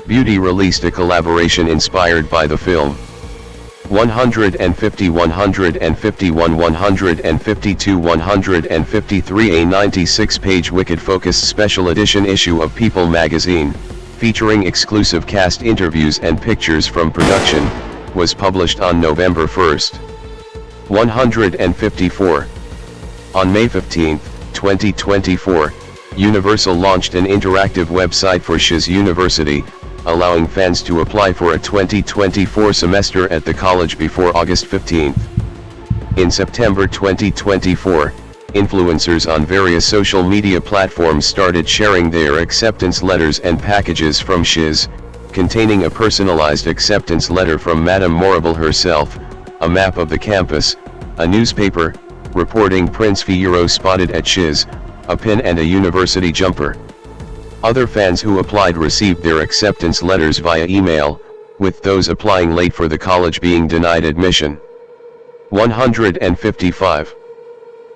Beauty released a collaboration inspired by the film. 150, 151, 152, 153. A 96-page Wicked-focused special edition issue of People magazine, featuring exclusive cast interviews and pictures from production, was published on November 1st. 154. On May 15, 2024, Universal launched an interactive website for Shiz University, allowing fans to apply for a 2024 semester at the college before August 15. In September 2024, influencers on various social media platforms started sharing their acceptance letters and packages from Shiz, containing a personalized acceptance letter from Madame Morrible herself, a map of the campus, a newspaper, reporting Prince Fiero spotted at Shiz, a pin and a university jumper. Other fans who applied received their acceptance letters via email, with those applying late for the college being denied admission. 155.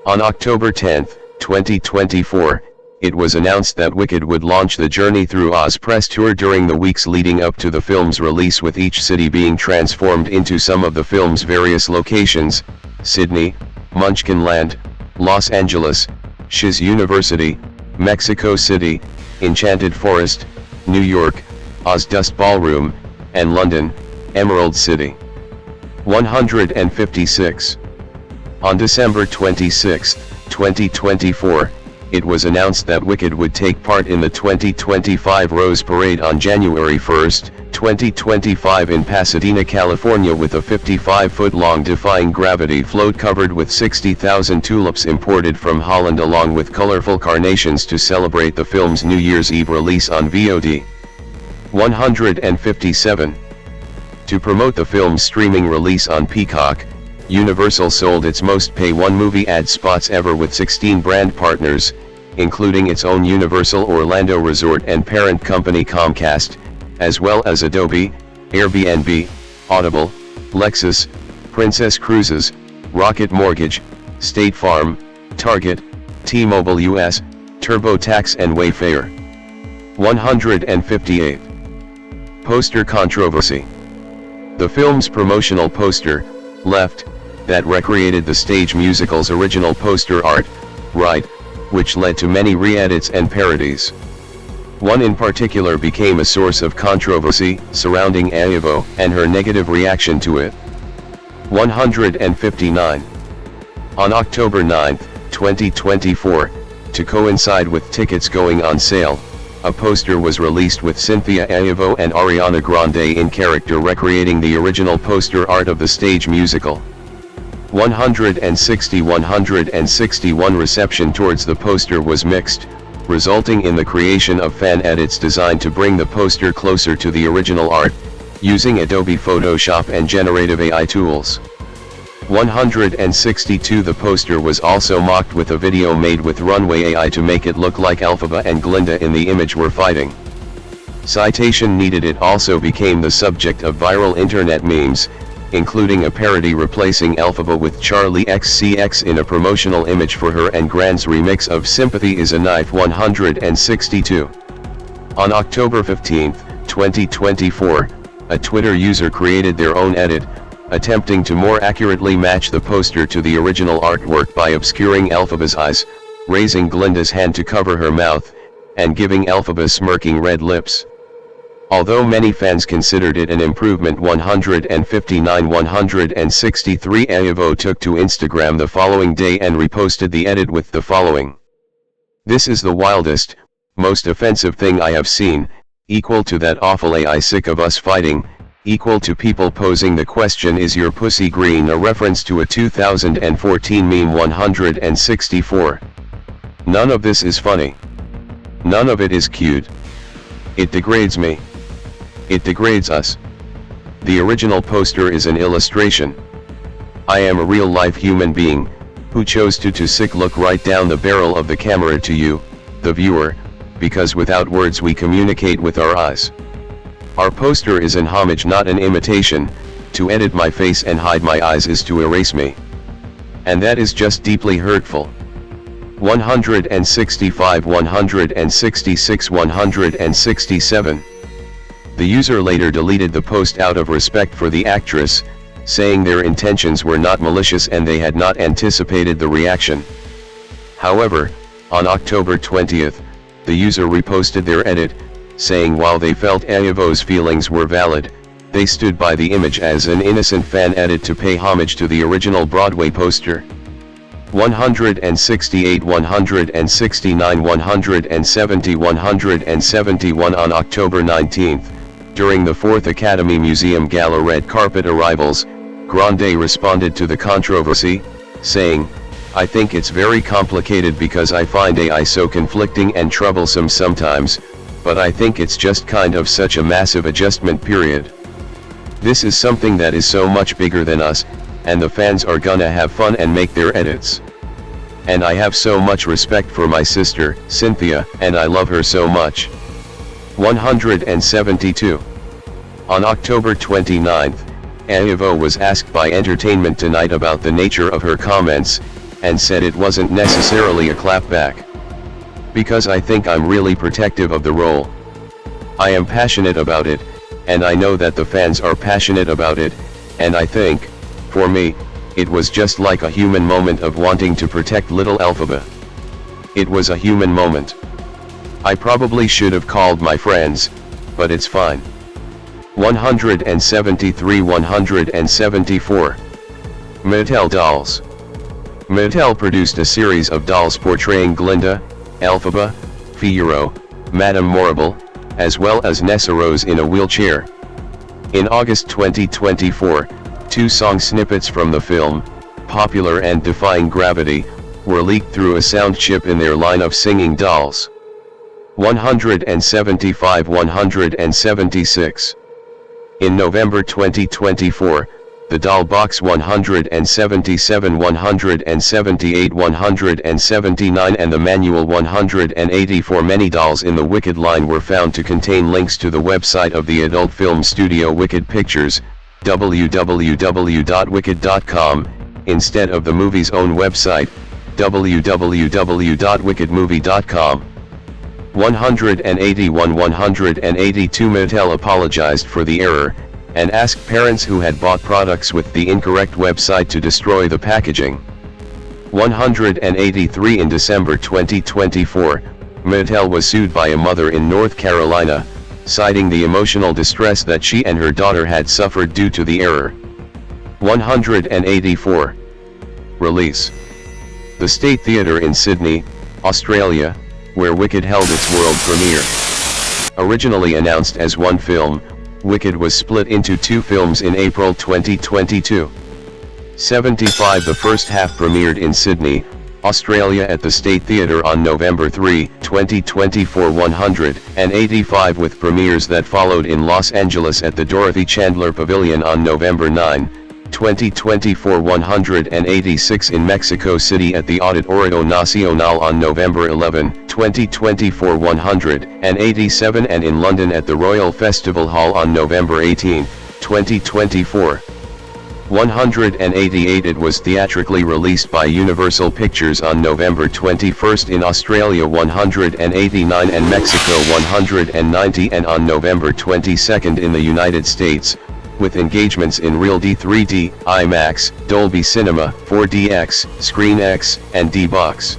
On October 10, 2024, it was announced that Wicked would launch the Journey Through Oz press tour during the weeks leading up to the film's release, with each city being transformed into some of the film's various locations: Sydney, Munchkinland, Los Angeles, Shiz University, Mexico City, Enchanted Forest, New York, Oz Dust Ballroom, and London, Emerald City. 156. On December 26, 2024, it was announced that Wicked would take part in the 2025 Rose Parade on January 1, 2025 in Pasadena, California, with a 55-foot-long defying gravity float covered with 60,000 tulips imported from Holland, along with colorful carnations to celebrate the film's New Year's Eve release on VOD. 157. To promote the film's streaming release on Peacock, Universal sold its most pay-one movie ad spots ever with 16 brand partners, including its own Universal Orlando Resort and parent company Comcast, as well as Adobe, Airbnb, Audible, Lexus, Princess Cruises, Rocket Mortgage, State Farm, Target, T-Mobile US, TurboTax and Wayfair. 158. Poster controversy. The film's promotional poster, Left, that recreated the stage musical's original poster art, Right, which led to many re-edits and parodies. One in particular became a source of controversy surrounding Erivo and her negative reaction to it. 159. On October 9, 2024, to coincide with tickets going on sale, a poster was released with Cynthia Erivo and Ariana Grande in character recreating the original poster art of the stage musical. 161 reception towards the poster was mixed, resulting in the creation of fan edits designed to bring the poster closer to the original art, using Adobe Photoshop and generative AI tools. 162 The poster was also mocked with a video made with runway AI to make it look like Elphaba and Glinda in the image were fighting. Citation needed. It also became the subject of viral internet memes, including a parody replacing Elphaba with Charlie XCX in a promotional image for her and Grand's remix of Sympathy is a Knife. 162. On October 15, 2024, a Twitter user created their own edit, attempting to more accurately match the poster to the original artwork by obscuring Elphaba's eyes, raising Glinda's hand to cover her mouth, and giving Elphaba smirking red lips. Although many fans considered it an improvement. 163 Erivo took to Instagram the following day and reposted the edit with the following: "This is the wildest, most offensive thing I have seen, equal to that awful AI sick of us fighting, equal to people posing the question is your pussy green, a reference to a 2014 meme." 164. None of this is funny. None of it is cute. It degrades me. It degrades us. The original poster is an illustration. I am a real-life human being, who chose to sick look right down the barrel of the camera to you, the viewer, because without words we communicate with our eyes. Our poster is an homage, not an imitation. To edit my face and hide my eyes is to erase me. And that is just deeply hurtful. 165, 166, 167. The user later deleted the post out of respect for the actress, saying their intentions were not malicious and they had not anticipated the reaction. However, on October 20th, the user reposted their edit, saying while they felt Erivo's feelings were valid, they stood by the image as an innocent fan edit to pay homage to the original Broadway poster. 168, 169, 170, 171. On October 19th, during the 4th Academy Museum Gala red carpet arrivals, Grande responded to the controversy, saying, "I think it's very complicated because I find AI so conflicting and troublesome sometimes, but I think it's just kind of such a massive adjustment period. This is something that is so much bigger than us, and the fans are gonna have fun and make their edits. And I have so much respect for my sister, Cynthia, and I love her so much." 172. On October 29th, Erivo was asked by Entertainment Tonight about the nature of her comments, and said it wasn't necessarily a clapback. "Because I think I'm really protective of the role. I am passionate about it, and I know that the fans are passionate about it, and I think, for me, it was just like a human moment of wanting to protect little Elphaba. It was a human moment. I probably should have called my friends, but it's fine." 173, 174. Mattel Dolls. Mattel produced a series of dolls portraying Glinda, Elphaba, Figaro, Madame Morrible, as well as Nessa Rose in a wheelchair. In August 2024, 2 song snippets from the film, Popular and Defying Gravity, were leaked through a sound chip in their line of singing dolls. 175, 176. In November 2024, the doll box 177, 178, 179 and the manual 180 for many dolls in the Wicked line were found to contain links to the website of the adult film studio Wicked Pictures, www.wicked.com, instead of the movie's own website, www.wickedmovie.com. 181, 182. Mattel apologized for the error, and asked parents who had bought products with the incorrect website to destroy the packaging. 183. In December 2024, Mattel was sued by a mother in North Carolina, citing the emotional distress that she and her daughter had suffered due to the error. 184. Release. The State Theatre in Sydney, Australia, where Wicked held its world premiere. Originally announced as one film, Wicked was split into 2 films in April 2022. 75. The first half premiered in Sydney, Australia at the State Theatre on November 3, 2024. 185 with premieres that followed in Los Angeles at the Dorothy Chandler Pavilion on November 9, 2024. 186 in Mexico City at the Auditorio Nacional on November 11, 2024. 187 and in London at the Royal Festival Hall on November 18, 2024. 188 It was theatrically released by Universal Pictures on November 21 in Australia. 189 and Mexico. 190 and on November 22 in the United States, with engagements in Real D, 3D, IMAX, Dolby Cinema, 4DX, ScreenX, and D-Box.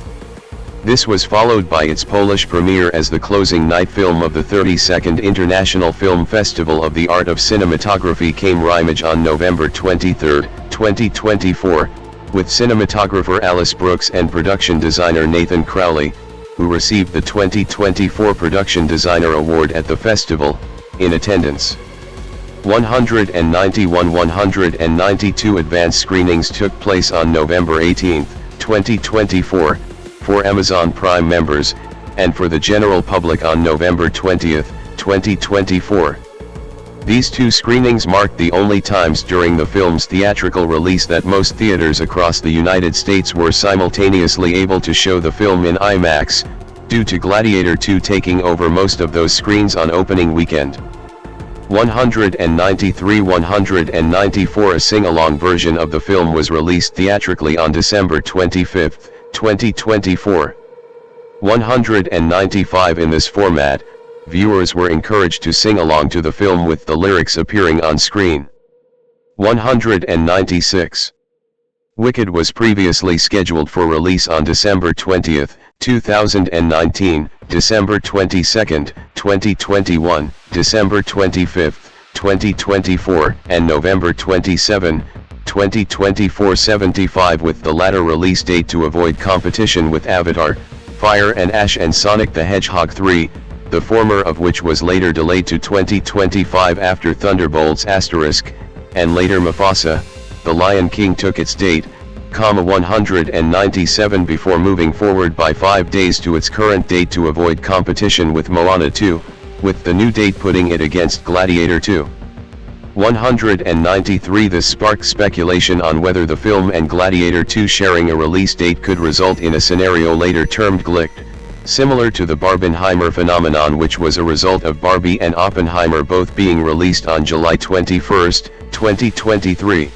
This was followed by its Polish premiere as the closing night film of the 32nd International Film Festival of the Art of Cinematography came Rimage on November 23, 2024, with cinematographer Alice Brooks and production designer Nathan Crowley, who received the 2024 Production Designer Award at the festival, in attendance. 191 192 advance screenings took place on November 18, 2024, for Amazon Prime members, and for the general public on November 20, 2024. These two screenings marked the only times during the film's theatrical release that most theaters across the United States were simultaneously able to show the film in IMAX, due to Gladiator II taking over most of those screens on opening weekend. 194 A sing-along version of the film was released theatrically on December 25, 2024. 195 In this format, viewers were encouraged to sing along to the film with the lyrics appearing on screen. 196. Wicked was previously scheduled for release on December 20, 2019, December 22, 2021, December 25, 2024, and November 27, 2024. 75 With the latter release date to avoid competition with Avatar, Fire and Ash and Sonic the Hedgehog 3, the former of which was later delayed to 2025 after Thunderbolts**, and later Mufasa, The Lion King took its date, 197 before moving forward by 5 days to its current date to avoid competition with Moana 2, with the new date putting it against Gladiator 2. 193 This sparked speculation on whether the film and Gladiator 2 sharing a release date could result in a scenario later termed Glicked, similar to the Barbenheimer phenomenon, which was a result of Barbie and Oppenheimer both being released on July 21, 2023.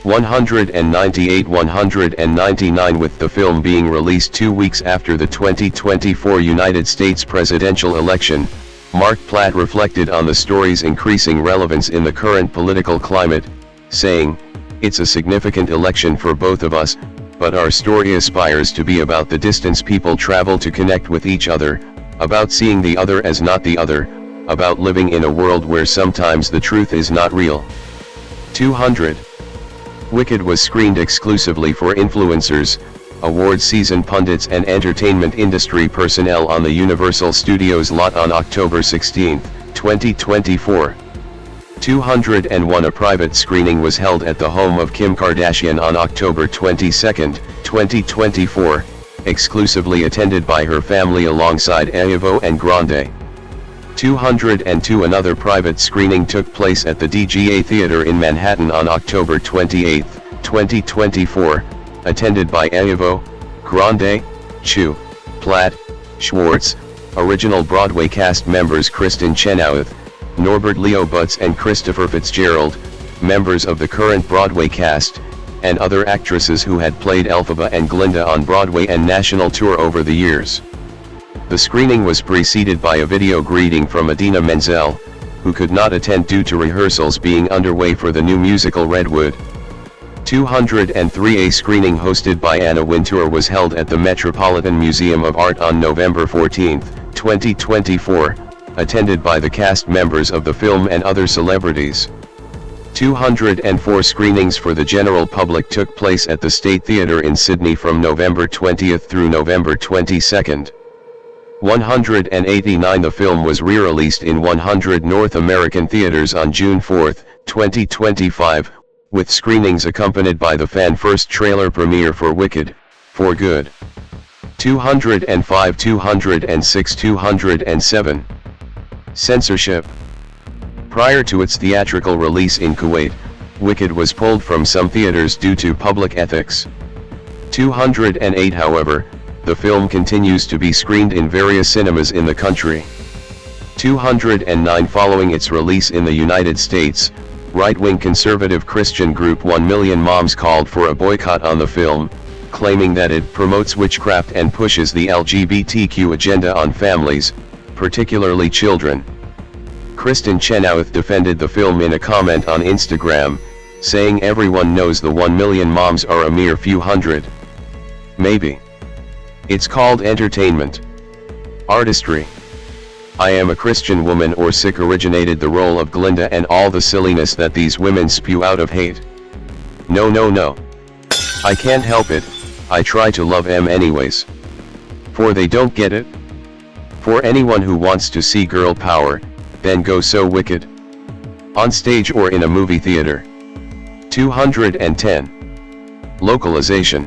198 199 With the film being released 2 weeks after the 2024 United States presidential election, Mark Platt reflected on the story's increasing relevance in the current political climate, saying, "It's a significant election for both of us, but our story aspires to be about the distance people travel to connect with each other, about seeing the other as not the other, about living in a world where sometimes the truth is not real." 200. Wicked was screened exclusively for influencers, award season pundits and entertainment industry personnel on the Universal Studios lot on October 16, 2024. 201 A private screening was held at the home of Kim Kardashian on October 22, 2024, exclusively attended by her family alongside Erivo and Grande. 202 Another private screening took place at the DGA Theater in Manhattan on October 28, 2024, attended by Erivo, Grande, Chu, Platt, Schwartz, original Broadway cast members Kristen Chenoweth, Norbert Leo Butz and Christopher Fitzgerald, members of the current Broadway cast, and other actresses who had played Elphaba and Glinda on Broadway and national tour over the years. The screening was preceded by a video greeting from Idina Menzel, who could not attend due to rehearsals being underway for the new musical Redwood. 203 A screening hosted by Anna Wintour was held at the Metropolitan Museum of Art on November 14, 2024, attended by the cast members of the film and other celebrities. 204 screenings for the general public took place at the State Theatre in Sydney from November 20 through November 22. 189 The film was re-released in 100 North American theaters on June 4, 2025, with screenings accompanied by the fan-first trailer premiere for Wicked, For Good. 205 206 207 Censorship. Prior to its theatrical release in Kuwait, Wicked was pulled from some theaters due to public ethics. 208 However, the film continues to be screened in various cinemas in the country. 209 Following its release in the United States, right-wing conservative Christian group 1 Million Moms called for a boycott on the film, claiming that it promotes witchcraft and pushes the LGBTQ agenda on families, particularly children. Kristen Chenoweth defended the film in a comment on Instagram, saying everyone knows the 1 million moms are a mere few hundred. Maybe. It's called entertainment. Artistry. I am a Christian woman or sick originated the role of Glinda and all the silliness that these women spew out of hate. No. I can't help it, I try to love them anyways. For they don't get it. For anyone who wants to see girl power, then go so Wicked. On stage or in a movie theater. 210. Localization.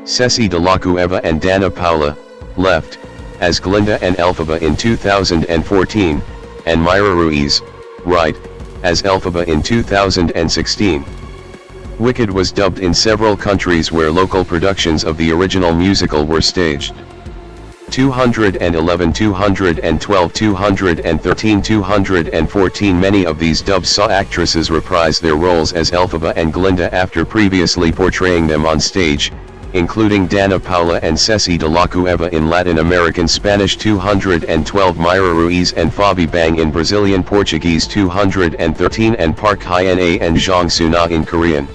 Ceci Delacueva and Dana Paula, left, as Glinda and Elphaba in 2014, and Myra Ruiz, right, as Elphaba in 2016. Wicked was dubbed in several countries where local productions of the original musical were staged. 211, 212, 213, 214. Many of these dubs saw actresses reprise their roles as Elphaba and Glinda after previously portraying them on stage, including Dana Paula and Ceci de la Cueva in Latin American Spanish 212, Myra Ruiz and Fabi Bang in Brazilian Portuguese 213, and Park Hyena and Jong Suna in Korean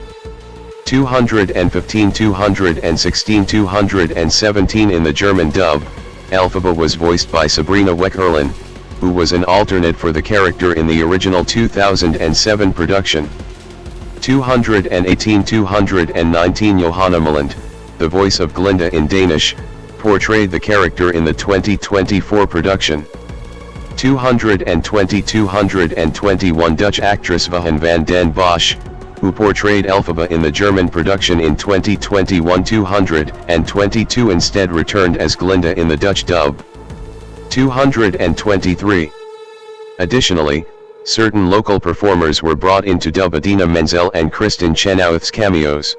215, 216, 217. In the German dub, Elphaba was voiced by Sabrina Weckerlin, who was an alternate for the character in the original 2007 production. 218, 219. Johanna Malland, the voice of Glinda in Danish, portrayed the character in the 2024 production. 220, 221. Dutch actress Van van den Bosch, who portrayed Elphaba in the German production in 2021. 222 instead returned as Glinda in the Dutch dub. 223. Additionally, certain local performers were brought in to dub Adina Menzel and Kristen Chenoweth's cameos.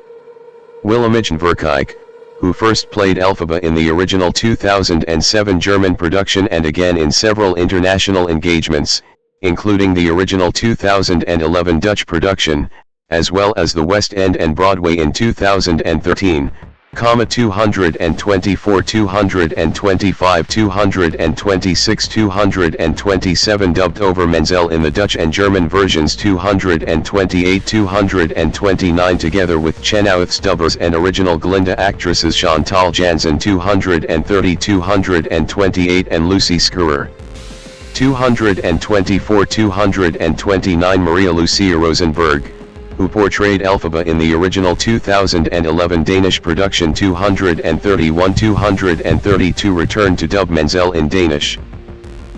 Willemijn Verkijk, who first played Elphaba in the original 2007 German production and again in several international engagements, including the original 2011 Dutch production, as well as the West End and Broadway in 2013, 224, 225, 226, 227. Dubbed over Menzel in the Dutch and German versions 228, 229, together with Chenoweth's dubbers and original Glinda actresses Chantal Jansen 230, 228, and Lucy Schurer 224, 229. Maria Lucia Rosenberg, who portrayed Elphaba in the original 2011 Danish production 231, 232, returned to dub Menzel in Danish.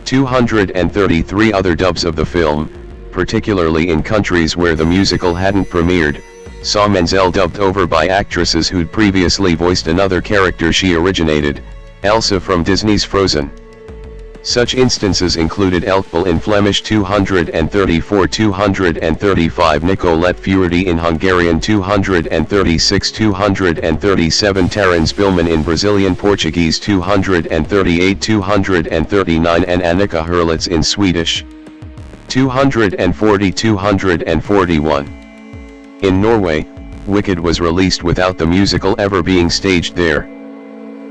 233 other dubs of the film, particularly in countries where the musical hadn't premiered, saw Menzel dubbed over by actresses who'd previously voiced another character she originated, Elsa from Disney's Frozen. Such instances included Elkbal in Flemish 234, 235, Nicolette Fuerti in Hungarian 236, 237, Terence Billman in Brazilian Portuguese 238, 239, and Annika Hurlitz in Swedish 240, 241. In Norway, Wicked was released without the musical ever being staged there.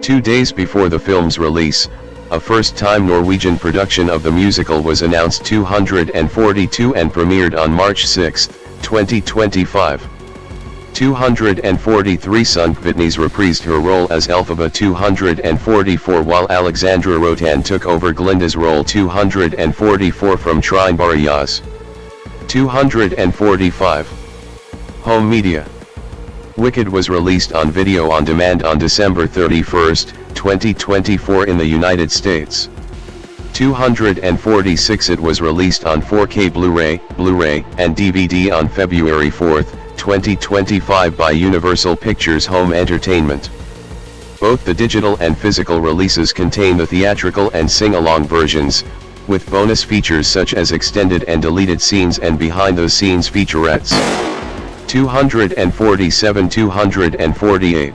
2 days before the film's release, a first-time Norwegian production of the musical was announced 242 and premiered on March 6, 2025. 243 Sundqvitnes reprised her role as Elphaba 244 while Alexandra Rotan took over Glinda's role 244 from Trine Barrias. 245. Home media. Wicked was released on video on demand on December 31, 2024 in the United States. 246. It was released on 4K Blu-ray, and DVD on February 4, 2025 by Universal Pictures Home Entertainment. Both the digital and physical releases contain the theatrical and sing-along versions, with bonus features such as extended and deleted scenes and behind-the-scenes featurettes. 247, 248.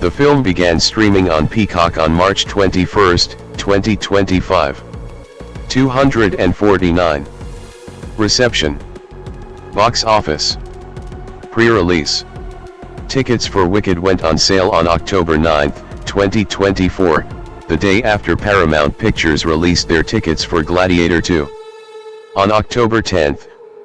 The film began streaming on Peacock on March 21, 2025. 249. Reception. Box office. Pre-release. Tickets for Wicked went on sale on October 9, 2024, the day after Paramount Pictures released their tickets for Gladiator 2. On October 10,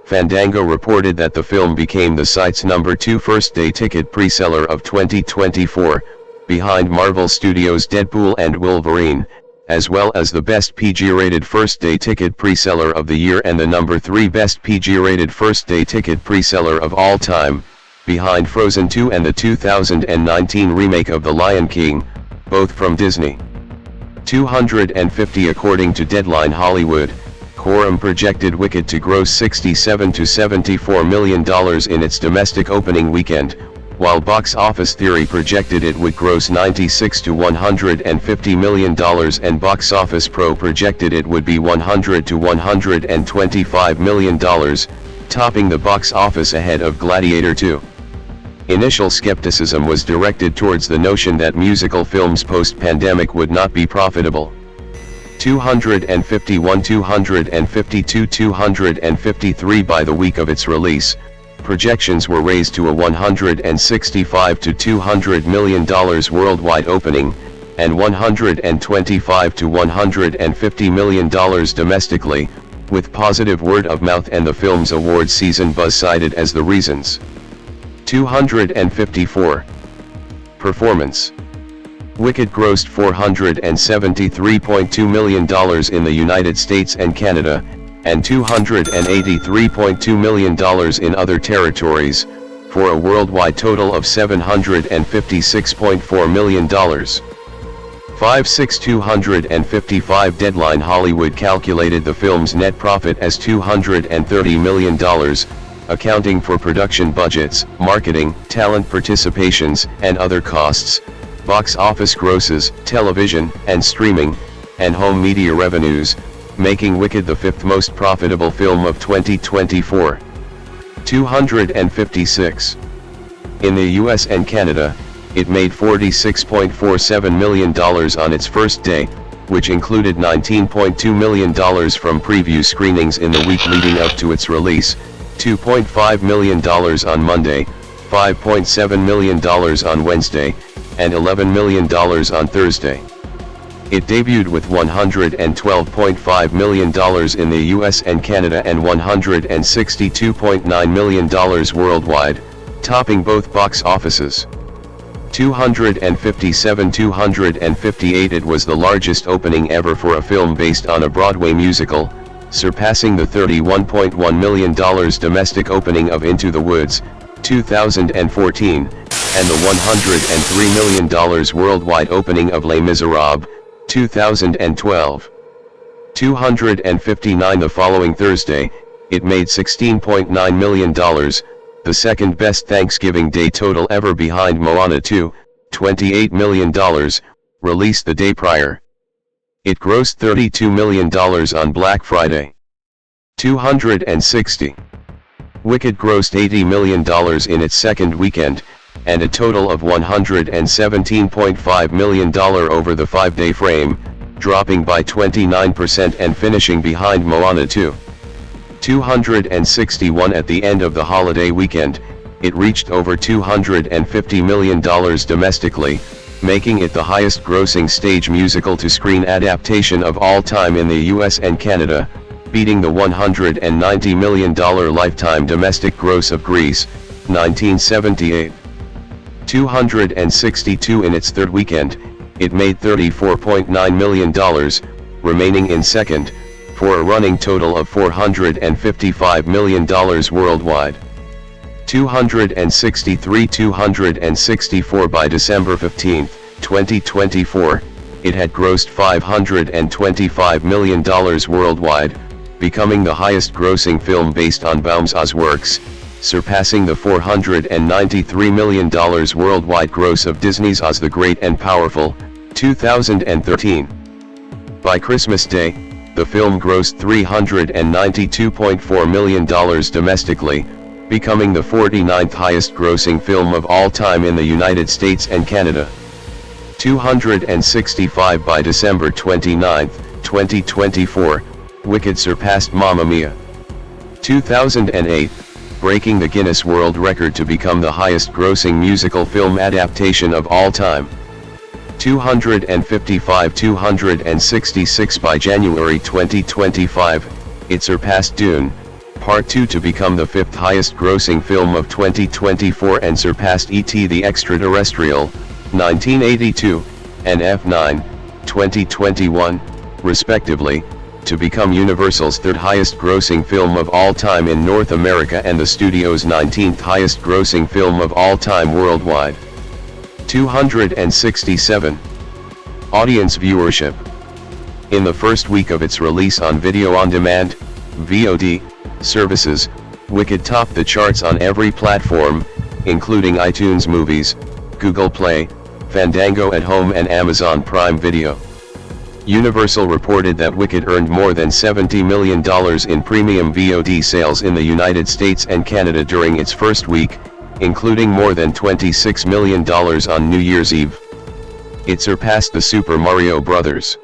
Fandango reported that the film became the site's #2 first-day ticket pre-seller of 2024, behind Marvel Studios' Deadpool and Wolverine, as well as the best PG-rated first-day ticket pre-seller of the year and the #3 best PG-rated first-day ticket pre-seller of all time, behind Frozen 2 and the 2019 remake of The Lion King, both from Disney. 250. According to Deadline Hollywood, Quorum projected Wicked to gross $67 to $74 million in its domestic opening weekend, while Box Office Theory projected it would gross $96 to $150 million and Box Office Pro projected it would be $100 to $125 million, topping the box office ahead of Gladiator 2. Initial skepticism was directed towards the notion that musical films post-pandemic would not be profitable. 251, 252, 253 by the week of its release, projections were raised to a $165 to $200 million worldwide opening, and $125 to $150 million domestically, with positive word of mouth and the film's awards season buzz cited as the reasons. 254. Performance. Wicked grossed $473.2 million in the United States and Canada, and $283.2 million in other territories, for a worldwide total of $756.4 million. 5/6/255 Deadline Hollywood calculated the film's net profit as $230 million, accounting for production budgets, marketing, talent participations, and other costs, box office grosses, television and streaming, and home media revenues, making Wicked the fifth most profitable film of 2024. 256. In the US and Canada, it made $46.47 million on its first day, which included $19.2 million from preview screenings in the week leading up to its release, $2.5 million on Monday, $5.7 million on Wednesday, and $11 million on Thursday. It debuted with $112.5 million in the US and Canada and $162.9 million worldwide, topping both box offices. 257-258 It was the largest opening ever for a film based on a Broadway musical, surpassing the $31.1 million domestic opening of Into the Woods, 2014, and the $103 million worldwide opening of Les Miserables, 2012. 259 The following Thursday, it made $16.9 million, the second best Thanksgiving Day total ever behind Moana 2, $28 million, released the day prior. It grossed $32 million on Black Friday. 260. Wicked grossed $80 million in its second weekend, and a total of $117.5 million over the 5-day frame, dropping by 29% and finishing behind Moana 2. 261 At the end of the holiday weekend, it reached over $250 million domestically, making it the highest grossing stage musical to screen adaptation of all time in the US and Canada, beating the $190 million lifetime domestic gross of Grease, 1978. 262 In its third weekend, it made $34.9 million, remaining in second, for a running total of $455 million worldwide. 263-264 By December 15, 2024, it had grossed $525 million worldwide, becoming the highest grossing film based on Baum's works, surpassing the $493 million worldwide gross of Disney's Oz the Great and Powerful, 2013. By Christmas Day, the film grossed $392.4 million domestically, becoming the 49th highest grossing film of all time in the United States and Canada. 265 By December 29, 2024, Wicked surpassed Mamma Mia. 2008, breaking the Guinness World Record to become the highest grossing musical film adaptation of all time. 255-266 By January 2025, it surpassed Dune, Part 2 to become the fifth highest grossing film of 2024 and surpassed E.T. the Extraterrestrial, 1982, and F9, 2021, respectively, to become Universal's third highest grossing film of all time in North America and the studio's 19th highest grossing film of all time worldwide. 267. Audience viewership. In the first week of its release on video on demand, VOD, services, Wicked topped the charts on every platform, including iTunes Movies, Google Play, Fandango at Home and Amazon Prime Video. Universal reported that Wicked earned more than $70 million in premium VOD sales in the United States and Canada during its first week, including more than $26 million on New Year's Eve. It surpassed the Super Mario Bros.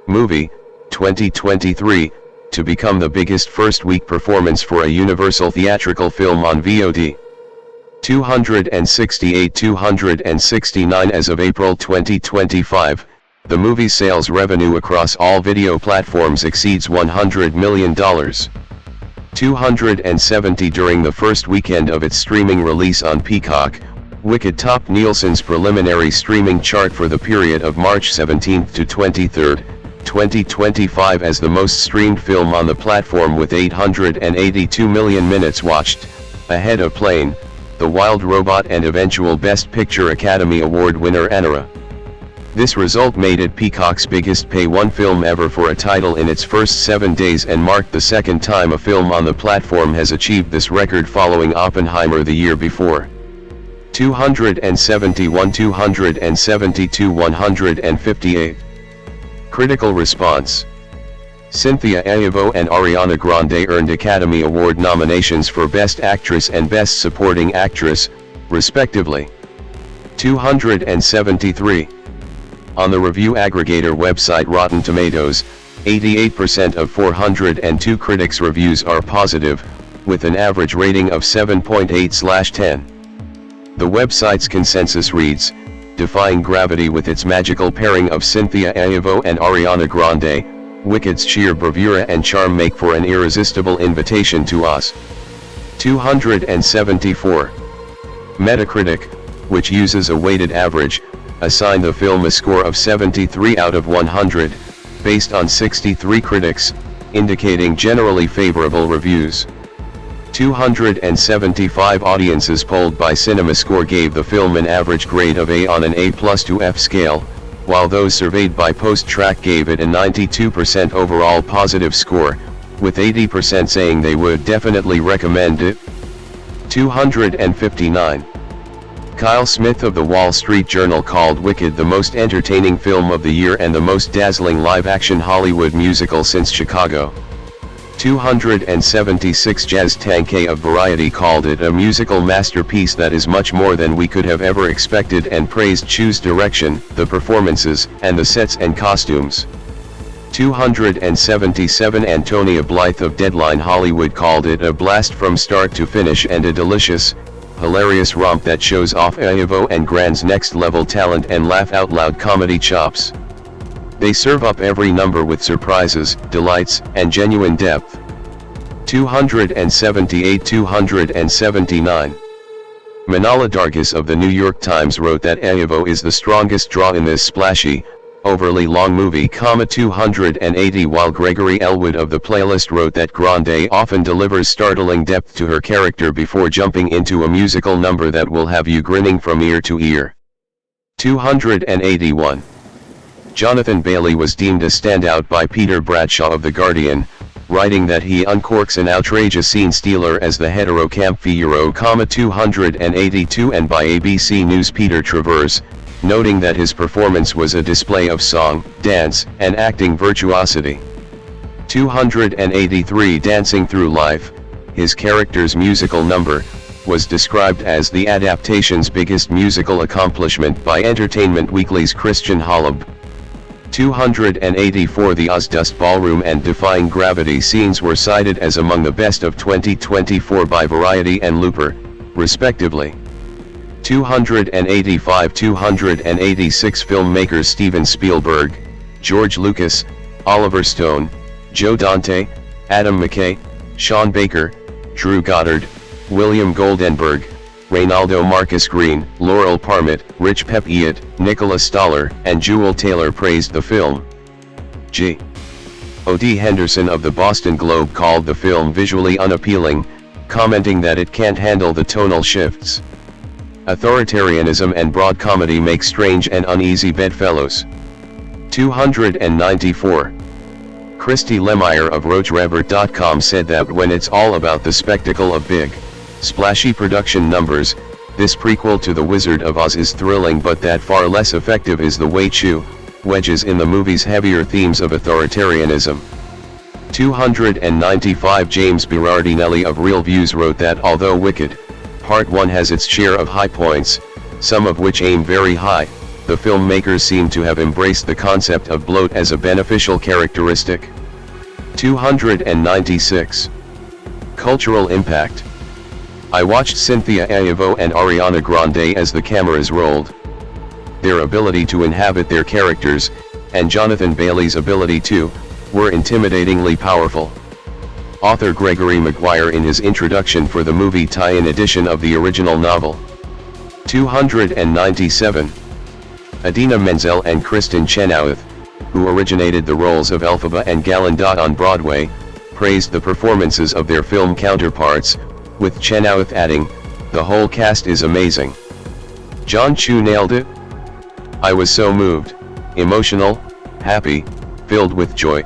Movie, 2023, to become the biggest first-week performance for a Universal theatrical film on VOD. 269 as of April 2025, the movie's sales revenue across all video platforms exceeds $100 million. 270 during the first weekend of its streaming release on Peacock. Wicked topped Nielsen's preliminary streaming chart for the period of March 17 to 23, 2025 as the most streamed film on the platform with 882 million minutes watched, ahead of Plane, The Wild Robot and eventual Best Picture Academy Award winner Anora. This result made it Peacock's biggest pay-one film ever for a title in its first 7 days and marked the second time a film on the platform has achieved this record following Oppenheimer the year before. 271, 272, 158. Critical response. Cynthia Erivo and Ariana Grande earned Academy Award nominations for Best Actress and Best Supporting Actress, respectively. 273. On the review aggregator website Rotten Tomatoes, 88% of 402 critics' reviews are positive, with an average rating of 7.8/10. The website's consensus reads, "Defying gravity with its magical pairing of Cynthia Erivo and Ariana Grande, Wicked's sheer bravura and charm make for an irresistible invitation to us." 274. Metacritic, which uses a weighted average, assigned the film a score of 73 out of 100, based on 63 critics, indicating generally favorable reviews. 275 audiences polled by CinemaScore gave the film an average grade of A on an A+ to F scale, while those surveyed by PostTrack gave it a 92% overall positive score, with 80% saying they would definitely recommend it. 259. Kyle Smith of the Wall Street Journal called Wicked the most entertaining film of the year and the most dazzling live-action Hollywood musical since Chicago. 276. Jazz Tankay of Variety called it a musical masterpiece that is much more than we could have ever expected and praised Chu's direction, the performances, and the sets and costumes. 277. Antonia Blythe of Deadline Hollywood called it a blast from start to finish and a delicious, hilarious romp that shows off Erivo and Grande's next-level talent and laugh-out-loud comedy chops. They serve up every number with surprises, delights, and genuine depth. 278. 279. Manala Dargis of the New York Times wrote that Erivo is the strongest draw in this splashy, overly long movie. 280. While Gregory Elwood of the Playlist wrote that Grande often delivers startling depth to her character before jumping into a musical number that will have you grinning from ear to ear. 281. Jonathan Bailey was deemed a standout by Peter Bradshaw of The Guardian, writing that he uncorks an outrageous scene stealer as the hetero camp Figaro. 282. And by ABC News Peter Travers, noting that his performance was a display of song, dance, and acting virtuosity. 283. Dancing Through Life, his character's musical number, was described as the adaptation's biggest musical accomplishment by Entertainment Weekly's Christian Holub. 284. The Ozdust Ballroom and Defying Gravity scenes were cited as among the best of 2024 by Variety and Looper, respectively. 285. 286. Filmmakers Steven Spielberg, George Lucas, Oliver Stone, Joe Dante, Adam McKay, Sean Baker, Drew Goddard, William Goldenberg, Reynaldo Marcus Green, Laurel Parmet, Rich Pep-Iat, Nicola Stoller, and Jewel Taylor praised the film. G. O.D. Henderson of the Boston Globe called the film visually unappealing, commenting that it can't handle the tonal shifts. Authoritarianism and broad comedy make strange and uneasy bedfellows. 294. Christy Lemire of RoachRevert.com said that when it's all about the spectacle of big, splashy production numbers, This prequel to The Wizard of Oz is thrilling, but that far less effective is the way Chew wedges in the movie's heavier themes of authoritarianism. 295 James Berardinelli of Real Views wrote that although Wicked Part 1 has its share of high points, some of which aim very high, the filmmakers seem to have embraced the concept of bloat as a beneficial characteristic. 296. Cultural impact. I watched Cynthia Erivo and Ariana Grande as the cameras rolled. Their ability to inhabit their characters, and Jonathan Bailey's ability to, were intimidatingly powerful. Author Gregory Maguire in his introduction for the movie tie-in edition of the original novel. 297. Idina Menzel and Kristen Chenoweth, who originated the roles of Elphaba and Galandat on Broadway, praised the performances of their film counterparts, with Chenoweth adding, "The whole cast is amazing. John Chu nailed it. I was so moved, emotional, happy, filled with joy."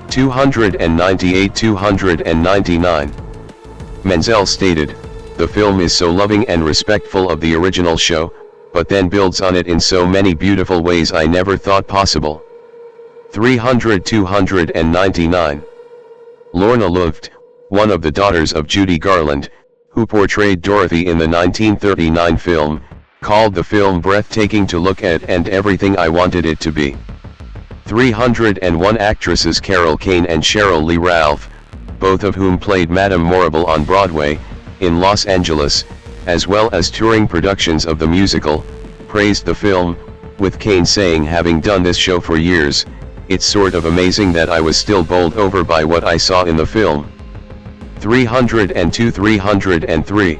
298-299. Menzel stated, "The film is so loving and respectful of the original show, but then builds on it in so many beautiful ways I never thought possible." 300-299. Lorna Luft, one of the daughters of Judy Garland, who portrayed Dorothy in the 1939 film, called the film breathtaking to look at and everything I wanted it to be. 301 actresses Carol Kane and Cheryl Lee Ralph, both of whom played Madame Morrible on Broadway, in Los Angeles, as well as touring productions of the musical, praised the film, with Kane saying, "Having done this show for years, it's sort of amazing that I was still bowled over by what I saw in the film." 302-303.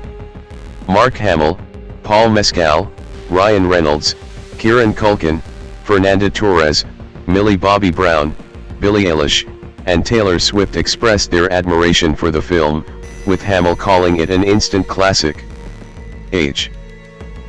Mark Hamill, Paul Mescal, Ryan Reynolds, Kieran Culkin, Fernanda Torres, Millie Bobby Brown, Billie Eilish, and Taylor Swift expressed their admiration for the film, with Hamill calling it an instant classic.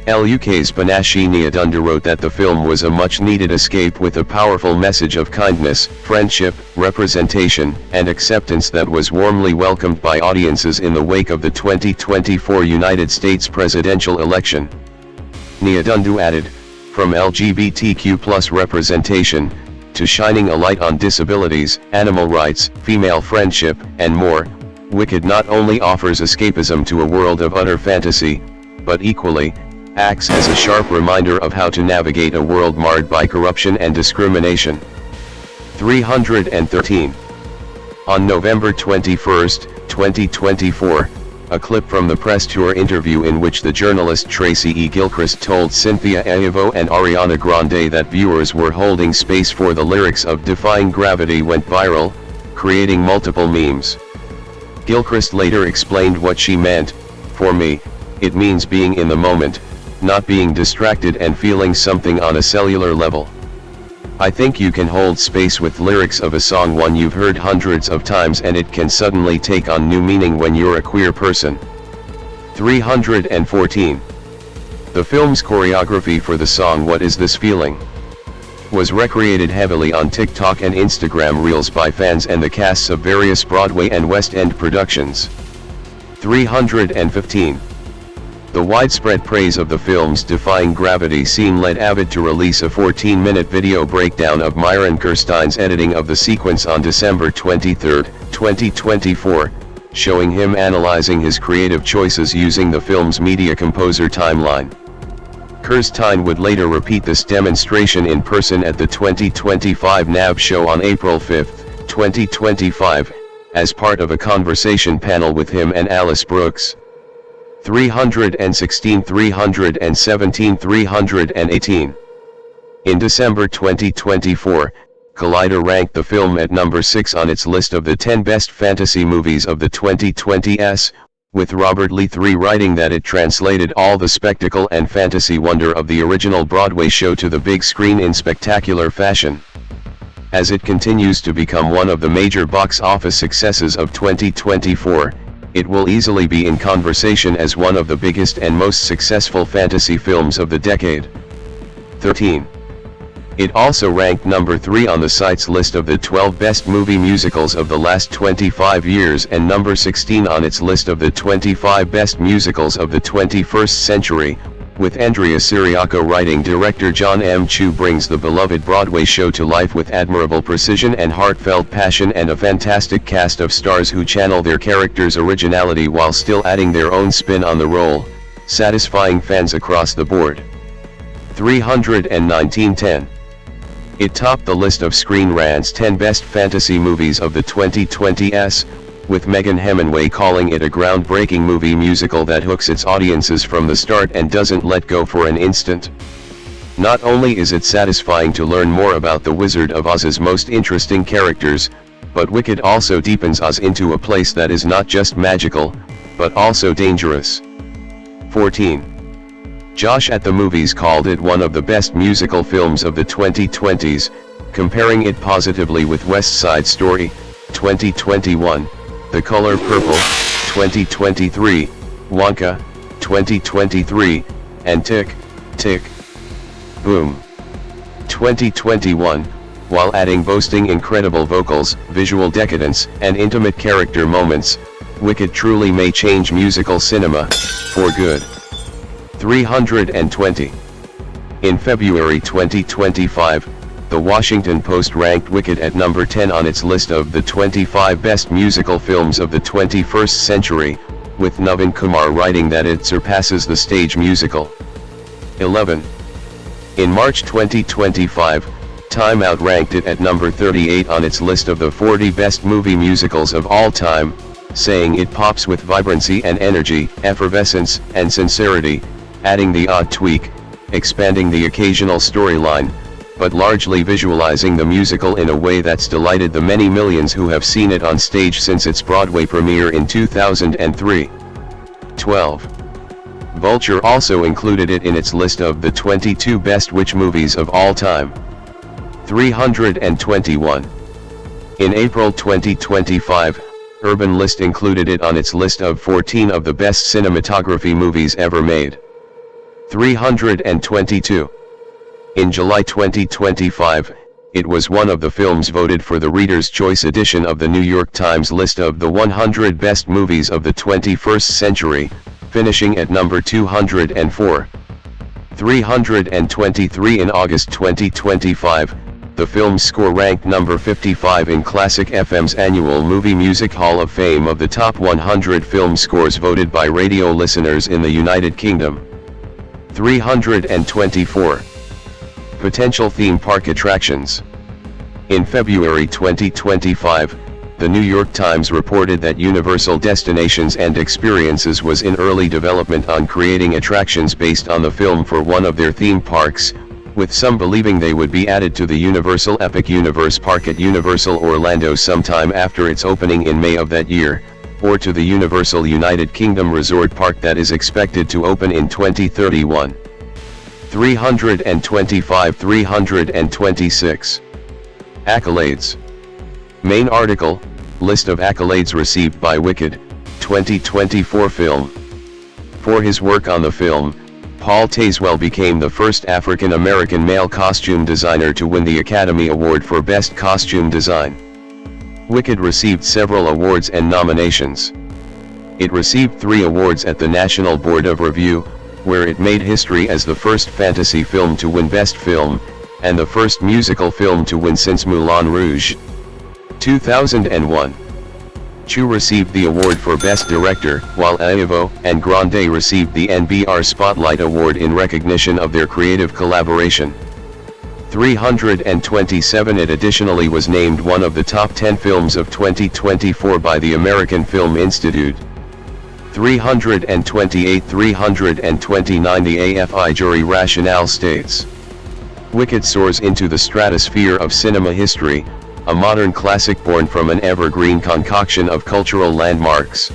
LUK's Panache Nyadunda wrote that the film was a much-needed escape with a powerful message of kindness, friendship, representation, and acceptance that was warmly welcomed by audiences in the wake of the 2024 United States presidential election. Nyadunda added, "From LGBTQ+ representation, to shining a light on disabilities, animal rights, female friendship, and more, Wicked not only offers escapism to a world of utter fantasy, but equally, acts as a sharp reminder of how to navigate a world marred by corruption and discrimination." 313. On November 21, 2024, a clip from the press tour interview in which the journalist Tracy E. Gilchrist told Cynthia Erivo and Ariana Grande that viewers were holding space for the lyrics of Defying Gravity went viral, creating multiple memes. Gilchrist later explained what she meant. "For me, it means being in the moment, not being distracted and feeling something on a cellular level. I think you can hold space with lyrics of a song one you've heard hundreds of times, and it can suddenly take on new meaning when you're a queer person." 314. The film's choreography for the song "What Is This Feeling?" was recreated heavily on TikTok and Instagram Reels by fans and the casts of various Broadway and West End productions. 315. The widespread praise of the film's Defying Gravity scene led Avid to release a 14-minute video breakdown of Myron Kirstein's editing of the sequence on December 23, 2024, showing him analyzing his creative choices using the film's media composer timeline. Kirstein would later repeat this demonstration in person at the 2025 NAB show on April 5, 2025, as part of a conversation panel with him and Alice Brooks. 316, 317, 318. In December 2024, Collider ranked the film at number 6 on its list of the 10 best fantasy movies of the 2020s, with Robert Lee III writing that it translated all the spectacle and fantasy wonder of the original Broadway show to the big screen in spectacular fashion. As it continues to become one of the major box office successes of 2024, it will easily be in conversation as one of the biggest and most successful fantasy films of the decade. 13. It also ranked number 3 on the site's list of the 12 best movie musicals of the last 25 years and number 16 on its list of the 25 best musicals of the 21st century, with Andrea Ciriaco writing. Director Jon M brings the beloved Broadway show to life with admirable precision and heartfelt passion, and a fantastic cast of stars who channel their characters' originality while still adding their own spin on the role, satisfying fans across the board. 31910. It topped the list of Screen Rant's 10 best fantasy movies of the 2020s, with Megan Hemingway calling it a groundbreaking movie musical that hooks its audiences from the start and doesn't let go for an instant. Not only is it satisfying to learn more about the Wizard of Oz's most interesting characters, but Wicked also deepens us into a place that is not just magical, but also dangerous. 14. Josh at the Movies called it one of the best musical films of the 2020s, comparing it positively with West Side Story, 2021, The Color Purple, 2023, Wonka, 2023, and Tick, Tick, Boom, 2021, while adding boasting incredible vocals, visual decadence, and intimate character moments. Wicked truly may change musical cinema, for good. 320. In February 2025, The Washington Post ranked Wicked at number 10 on its list of the 25 best musical films of the 21st century, with Navin Kumar writing that it surpasses the stage musical. 11. In March 2025, Time Out ranked it at number 38 on its list of the 40 best movie musicals of all time, saying it pops with vibrancy and energy, effervescence and sincerity, adding the odd tweak, expanding the occasional storyline, but largely visualizing the musical in a way that's delighted the many millions who have seen it on stage since its Broadway premiere in 2003. 12. Vulture also included it in its list of the 22 best witch movies of all time. 321. In April 2025, Urban List included it on its list of 14 of the best cinematography movies ever made. 322. In July 2025, it was one of the films voted for the Reader's Choice edition of the New York Times list of the 100 best movies of the 21st century, finishing at number 204. 323. In August 2025, the film's score ranked number 55 in Classic FM's annual Movie Music Hall of Fame of the top 100 film scores voted by radio listeners in the United Kingdom. 324. Potential theme park attractions. In February 2025, the New York Times reported that Universal Destinations and Experiences was in early development on creating attractions based on the film for one of their theme parks, with some believing they would be added to the Universal Epic Universe Park at Universal Orlando sometime after its opening in May of that year, or to the Universal United Kingdom Resort Park that is expected to open in 2031. 325. 326. Accolades. Main article, list of accolades received by Wicked, 2024 film. For his work on the film, Paul Tazewell became the first African-American male costume designer to win the Academy Award for Best Costume Design. Wicked received several awards and nominations. It received 3 awards at the National Board of Review, where it made history as the first fantasy film to win Best Film, and the first musical film to win since Moulin Rouge. 2001. Chu received the award for Best Director, while Erivo and Grande received the NBR Spotlight Award in recognition of their creative collaboration. 327. It additionally was named one of the top 10 films of 2024 by the American Film Institute. 328. 329. The AFI jury rationale states, Wicked soars into the stratosphere of cinema history, a modern classic born from an evergreen concoction of cultural landmarks.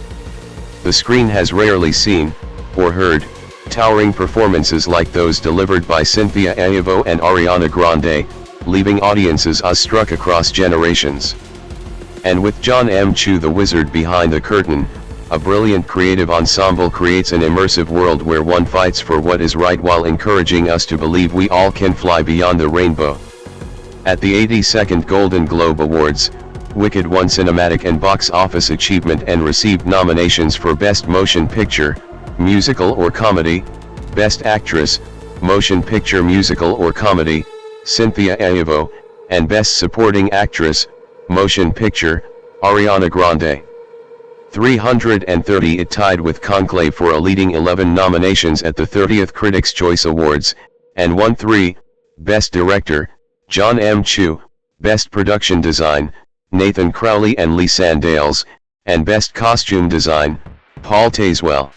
The screen has rarely seen, or heard, towering performances like those delivered by Cynthia Erivo and Ariana Grande, leaving audiences awestruck across generations. And with Jon M. the wizard behind the curtain, a brilliant creative ensemble creates an immersive world where one fights for what is right while encouraging us to believe we all can fly beyond the rainbow. At the 82nd Golden Globe Awards, Wicked won Cinematic and Box Office Achievement and received nominations for Best Motion Picture, Musical or Comedy, Best Actress, Motion Picture Musical or Comedy, Cynthia Erivo, and Best Supporting Actress, Motion Picture, Ariana Grande. 330 It tied with Conclave for a leading 11 nominations at the 30th Critics' Choice Awards, and won 3, Best Director, Jon M. Best Production Design, Nathan Crowley and Lee Sandales, and Best Costume Design, Paul Tazewell.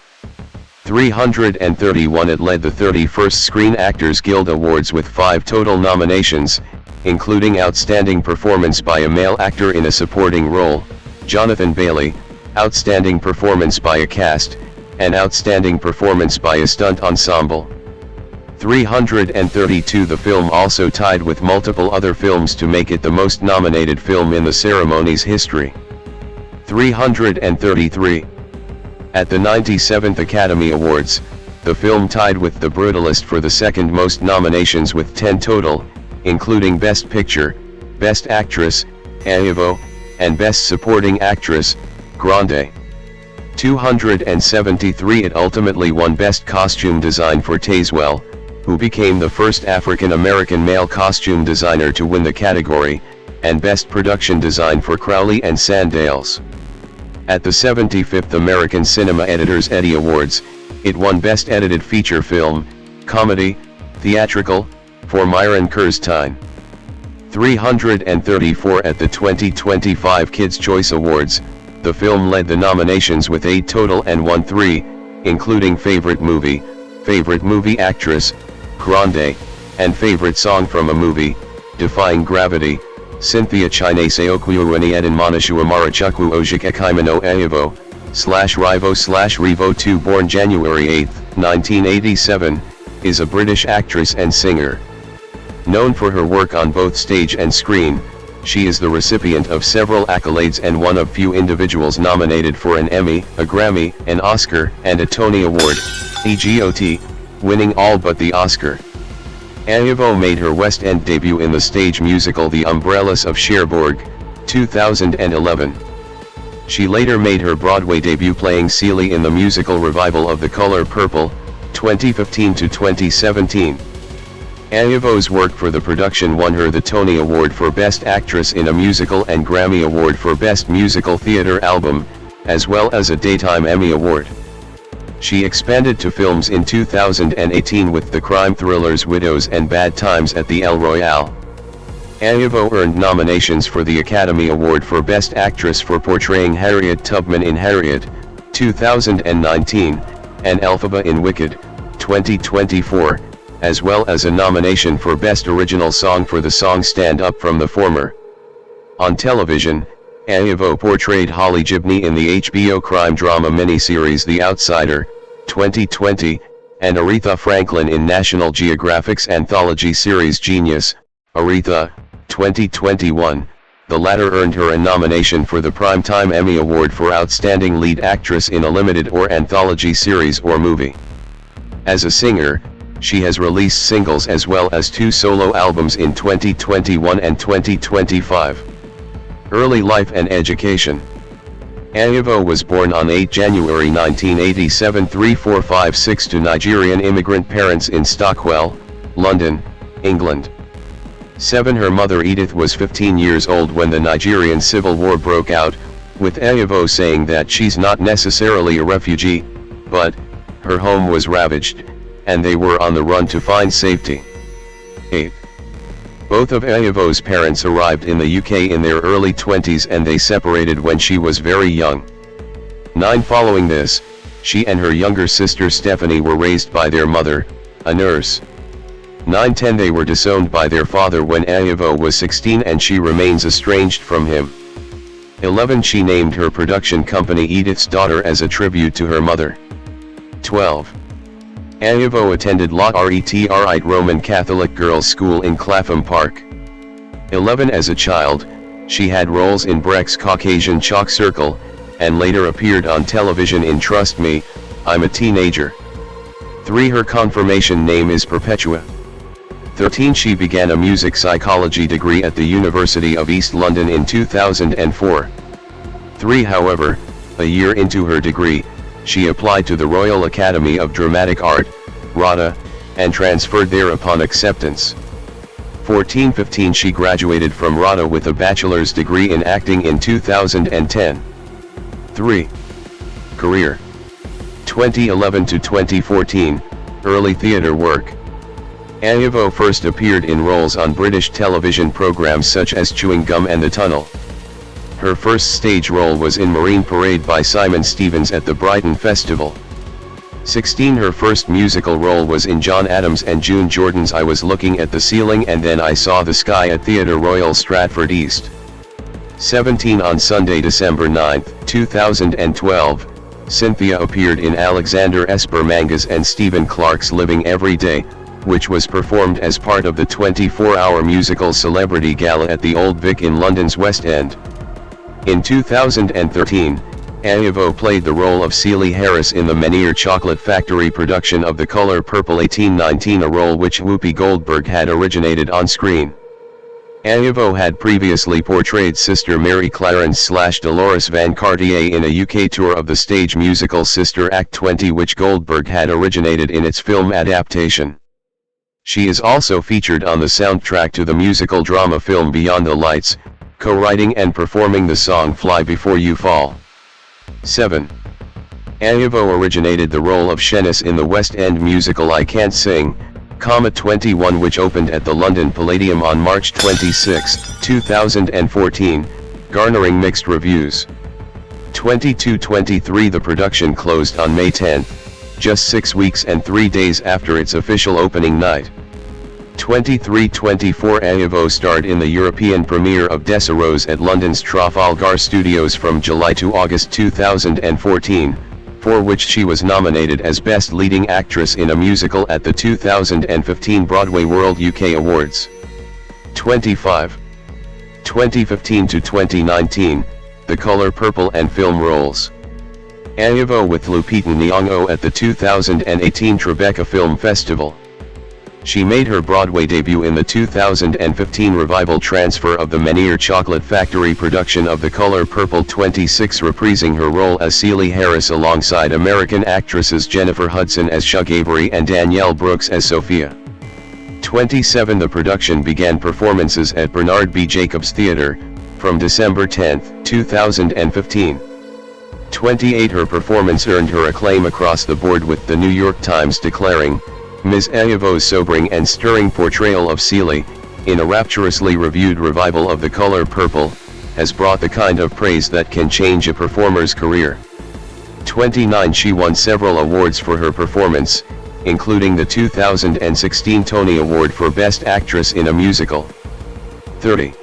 331 It led the 31st Screen Actors Guild Awards with 5 total nominations, including Outstanding Performance by a Male Actor in a Supporting Role, Jonathan Bailey, Outstanding Performance by a Cast, and Outstanding Performance by a Stunt Ensemble. 332 The film also tied with multiple other films to make it the most nominated film in the ceremony's history. 333 At the 97th Academy Awards, the film tied with The Brutalist for the second most nominations with 10 total, including Best Picture, Best Actress, Erivo, and Best Supporting Actress, Grande. 273 It ultimately won Best Costume Design for Tazewell, who became the first African American male costume designer to win the category, and Best Production Design for Crowley and Sandales. At the 75th American Cinema Editors Eddie Awards, it won Best Edited Feature Film, Comedy, Theatrical, for Myron Kerstein. 334 At the 2025 Kids' Choice Awards, the film led the nominations with 8 total and won 3, including Favorite Movie Actress, Grande, and Favorite Song from a Movie, Defying Gravity, Cynthia Chinese Okuweni Eden Monashua Marachukwu Ojikekaimano Evo, /Rivo/Revo 2 born January 8, 1987, is a British actress and singer. Known for her work on both stage and screen, she is the recipient of several accolades and one of few individuals nominated for an Emmy, a Grammy, an Oscar, and a Tony Award, EGOT, winning all but the Oscar. Erivo made her West End debut in the stage musical The Umbrellas of Cherbourg, 2011. She later made her Broadway debut playing Celie in the musical revival of The Color Purple, 2015 to 2017. Erivo's work for the production won her the Tony Award for Best Actress in a Musical and Grammy Award for Best Musical Theatre Album, as well as a Daytime Emmy Award. She expanded to films in 2018 with the crime thrillers Widows and Bad Times at the El Royale. Erivo earned nominations for the Academy Award for Best Actress for portraying Harriet Tubman in Harriet, 2019, and Elphaba in Wicked, 2024, as well as a nomination for Best Original Song for the song Stand Up from the former. On television, Erivo portrayed Holly Gibney in the HBO crime drama miniseries The Outsider, 2020, and Aretha Franklin in National Geographic's anthology series Genius, Aretha, 2021. The latter earned her a nomination for the Primetime Emmy Award for Outstanding Lead Actress in a Limited or Anthology Series or Movie. As a singer, she has released singles as well as 2 solo albums in 2021 and 2025. Early life and education. Erivo was born on 8 January 1987 3456 to Nigerian immigrant parents in Stockwell, London, England. 7 Her mother Edith was 15 years old when the Nigerian Civil War broke out, with Erivo saying that she's not necessarily a refugee, but her home was ravaged, and they were on the run to find safety. 8. Both of Erivo's parents arrived in the UK in their early 20s and they separated when she was very young. 9 Following this, she and her younger sister Stephanie were raised by their mother, a nurse. 9-10 They were disowned by their father when Erivo was 16 and she remains estranged from him. 11 She named her production company Edith's Daughter as a tribute to her mother. 12. Erivo attended La Retrite Roman Catholic Girls' School in Clapham Park. 11 As a child, she had roles in Brecht's Caucasian Chalk Circle, and later appeared on television in Trust Me, I'm a Teenager. 3 Her confirmation name is Perpetua. 13. She began a music psychology degree at the University of East London in 2004. 3. However, a year into her degree, she applied to the Royal Academy of Dramatic Art, RADA, and transferred there upon acceptance. 14. 15. She graduated from RADA with a bachelor's degree in acting in 2010. 3. Career 2011 to 2014, early theatre work. Erivo first appeared in roles on British television programmes such as Chewing Gum and The Tunnel. Her first stage role was in Marine Parade by Simon Stevens at the Brighton Festival. 16. Her first musical role was in John Adams and June Jordan's I Was Looking at the Ceiling and Then I Saw the Sky at Theatre Royal Stratford East. 17. On Sunday, December 9, 2012, Cynthia appeared in Alexander Espermanga's and Stephen Clark's Living Every Day, which was performed as part of the 24-hour musical Celebrity Gala at the Old Vic in London's West End. In 2013, Erivo played the role of Celie Harris in the Meniere Chocolate Factory production of The Color Purple 1819, a role which Whoopi Goldberg had originated on screen. Erivo had previously portrayed Sister Mary Clarence/Dolores Van Cartier in a UK tour of the stage musical Sister Act 20, which Goldberg had originated in its film adaptation. She is also featured on the soundtrack to the musical drama film Beyond the Lights, co-writing and performing the song Fly Before You Fall. 7. Erivo originated the role of Shennis in the West End musical I Can't Sing, 21, which opened at the London Palladium on March 26, 2014, garnering mixed reviews. 22-23. The production closed on May 10, just 6 weeks and 3 days after its official opening night. 23-24. Erivo starred in the European premiere of Desirose at London's Trafalgar Studios from July to August 2014, for which she was nominated as Best Leading Actress in a Musical at the 2015 Broadway World UK Awards. 25. 2015 to 2019, The Color Purple and film roles. Erivo with Lupita Nyong'o at the 2018 Tribeca Film Festival. She made her Broadway debut in the 2015 revival transfer of the Meniere Chocolate Factory production of The Color Purple 26, reprising her role as Celie Harris alongside American actresses Jennifer Hudson as Shug Avery and Danielle Brooks as Sophia. 27. The production began performances at Bernard B. Jacobs Theatre, from December 10, 2015. 28. Her performance earned her acclaim across the board, with the New York Times declaring, Ms. Erivo's sobering and stirring portrayal of Celie, in a rapturously reviewed revival of The Color Purple, has brought the kind of praise that can change a performer's career. 29. She won several awards for her performance, including the 2016 Tony Award for Best Actress in a Musical. 30.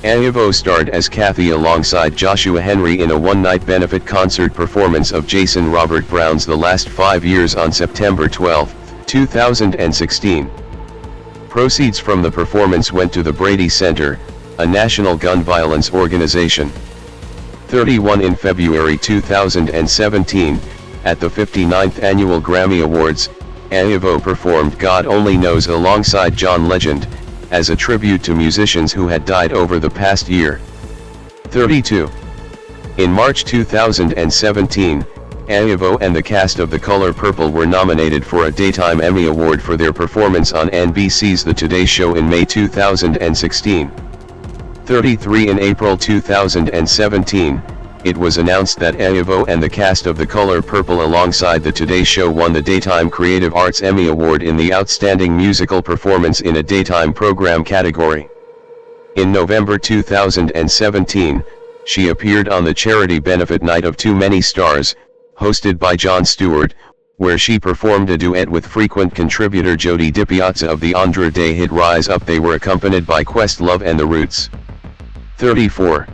Erivo starred as Kathy alongside Joshua Henry in a one-night benefit concert performance of Jason Robert Brown's The Last 5 Years on September 12, 2016. Proceeds from the performance went to the Brady Center, a national gun violence organization. 31. In February 2017, at the 59th Annual Grammy Awards, Erivo performed God Only Knows alongside John Legend, as a tribute to musicians who had died over the past year. 32. In March 2017, Erivo and the cast of The Color Purple were nominated for a Daytime Emmy Award for their performance on NBC's The Today Show in May 2016. 33. In April 2017, it was announced that Erivo and the cast of The Color Purple alongside The Today Show won the Daytime Creative Arts Emmy Award in the Outstanding Musical Performance in a Daytime Program category. In November 2017, she appeared on the charity benefit night of Too Many Stars, hosted by Jon Stewart, where she performed a duet with frequent contributor Jody DiPiazza of the Andra Day hit Rise Up. They were accompanied by Questlove and The Roots. 34.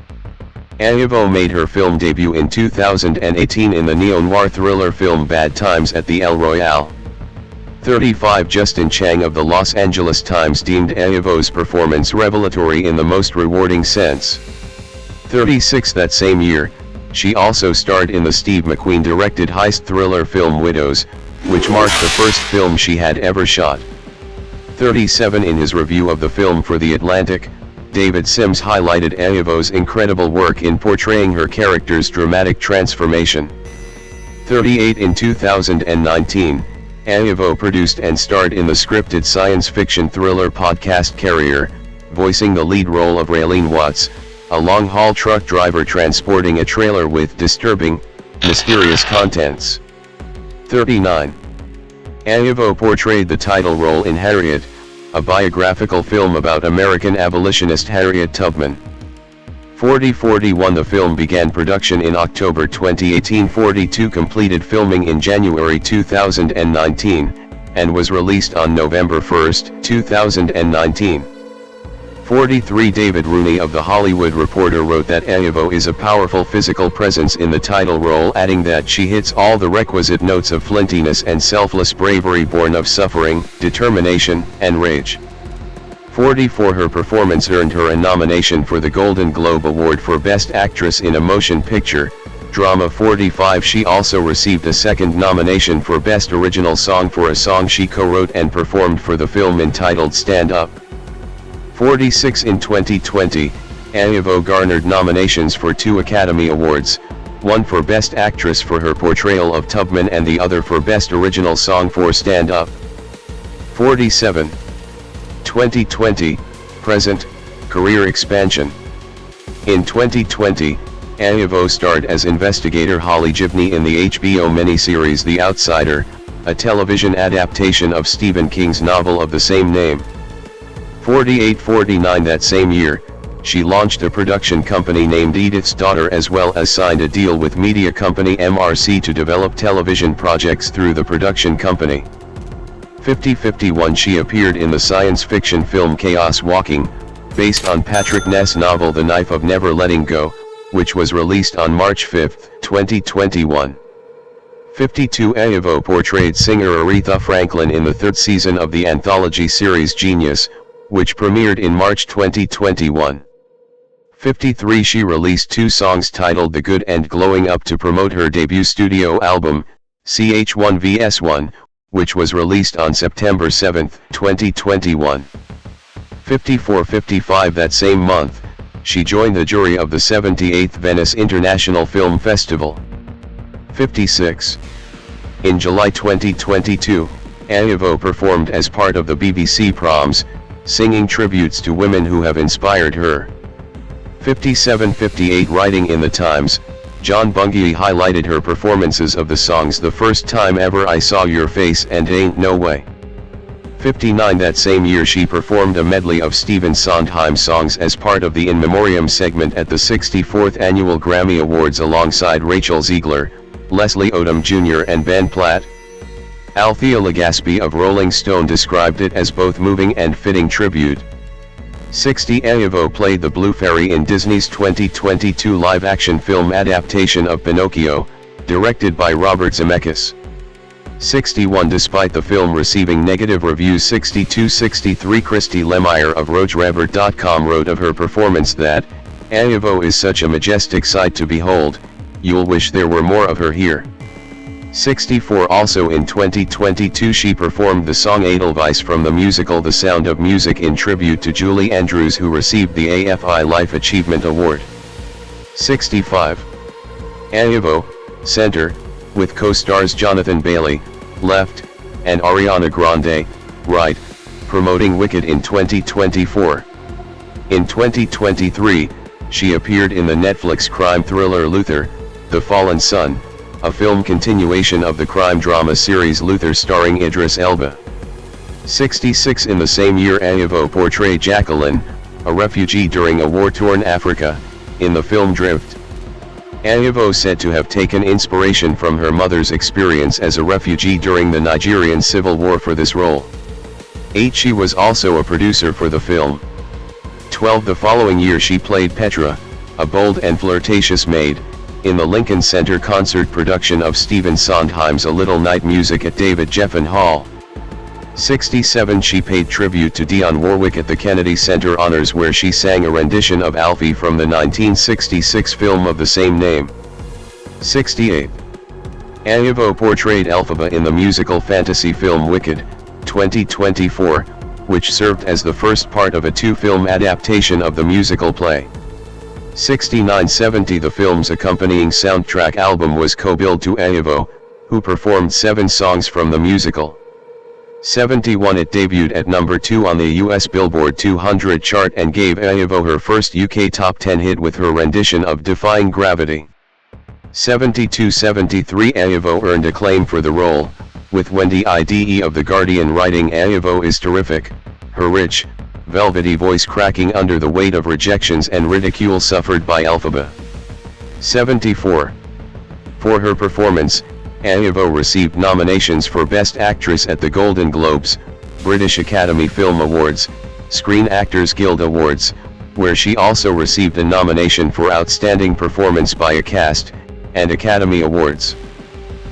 Erivo made her film debut in 2018 in the neo-noir thriller film Bad Times at the El Royale. 35. Justin Chang of the Los Angeles Times deemed Erivo's performance revelatory in the most rewarding sense. 36. That same year, she also starred in the Steve McQueen-directed heist thriller film Widows, which marked the first film she had ever shot. 37. In his review of the film for The Atlantic, David Sims highlighted Erivo's incredible work in portraying her character's dramatic transformation. 38. In 2019, Erivo produced and starred in the scripted science fiction thriller Podcast Carrier, voicing the lead role of Raylene Watts, a long-haul truck driver transporting a trailer with disturbing, mysterious contents. 39. Erivo portrayed the title role in Harriet, a biographical film about American abolitionist Harriet Tubman. 41. The film began production in October 2018. 42. Completed filming in January 2019, and was released on November 1, 2019. 43. David Rooney of The Hollywood Reporter wrote that Erivo is a powerful physical presence in the title role, adding that she hits all the requisite notes of flintiness and selfless bravery born of suffering, determination, and rage. 44. Her performance earned her a nomination for the Golden Globe Award for Best Actress in a Motion Picture, Drama. 45. She also received a second nomination for Best Original Song for a song she co-wrote and performed for the film entitled Stand Up. 46. In 2020, Erivo garnered nominations for 2 Academy Awards, one for Best Actress for her portrayal of Tubman and the other for Best Original Song for Stand Up. 47. 2020, present, career expansion. In 2020, Erivo starred as investigator Holly Gibney in the HBO miniseries The Outsider, a television adaptation of Stephen King's novel of the same name. 48. 49. That same year, she launched a production company named Edith's Daughter, as well as signed a deal with media company MRC to develop television projects through the production company. 50. 51. She appeared in the science fiction film Chaos Walking, based on Patrick Ness' novel The Knife of Never Letting Go, which was released on March 5, 2021. 52. Erivo portrayed singer Aretha Franklin in the 3rd season of the anthology series Genius, which premiered in March 2021. 53. She released 2 songs titled The Good and Glowing Up to promote her debut studio album, CH1VS1, which was released on September 7, 2021. 54. 55. That same month, she joined the jury of the 78th Venice International Film Festival. 56. In July 2022, Erivo performed as part of the BBC Proms, singing tributes to women who have inspired her. 57. 58. Writing in the Times, John Bungee highlighted her performances of the songs The First Time Ever I Saw Your Face and Ain't No Way. 59. That same year she performed a medley of Stephen Sondheim songs as part of the In Memoriam segment at the 64th Annual Grammy Awards alongside Rachel Ziegler, Leslie Odom Jr. and Ben Platt. Althea Legaspi of Rolling Stone described it as both moving and fitting tribute. 60. Erivo played the Blue Fairy in Disney's 2022 live-action film adaptation of Pinocchio, directed by Robert Zemeckis. 61. Despite the film receiving negative reviews. 62. 63. Christy Lemire of RogerEvert.com wrote of her performance that, Erivo is such a majestic sight to behold, you'll wish there were more of her here. 64. Also in 2022 she performed the song Edelweiss from the musical The Sound of Music in tribute to Julie Andrews, who received the AFI Life Achievement Award. 65. Erivo, center, with co-stars Jonathan Bailey, left, and Ariana Grande, right, promoting Wicked in 2024. In 2023, she appeared in the Netflix crime thriller Luther, The Fallen Son, a film continuation of the crime drama series Luther starring Idris Elba. 66. In the same year Erivo portrayed Jacqueline, a refugee during a war-torn Africa, in the film Drift. Erivo said to have taken inspiration from her mother's experience as a refugee during the Nigerian Civil War for this role. 8. She was also a producer for the film. 12. The following year she played Petra, a bold and flirtatious maid, in the Lincoln Center concert production of Stephen Sondheim's A Little Night Music at David Geffen Hall. 67. She paid tribute to Dionne Warwick at the Kennedy Center Honors, where she sang a rendition of Alfie from the 1966 film of the same name. 68. Erivo portrayed Elphaba in the musical fantasy film Wicked, 2024, which served as the first part of a two-film adaptation of the musical play. 6970 The film's accompanying soundtrack album was co-billed to Erivo, who performed 7 songs from the musical. 71 It debuted at number 2 on the US Billboard 200 chart and gave Erivo her first UK top 10 hit with her rendition of Defying Gravity. 72-73 Erivo earned acclaim for the role, with Wendy Ide of The Guardian writing Erivo is terrific, her rich, velvety voice cracking under the weight of rejections and ridicule suffered by Elphaba. 74. For her performance, Erivo received nominations for Best Actress at the Golden Globes, British Academy Film Awards, Screen Actors Guild Awards, where she also received a nomination for Outstanding Performance by a Cast, and Academy Awards.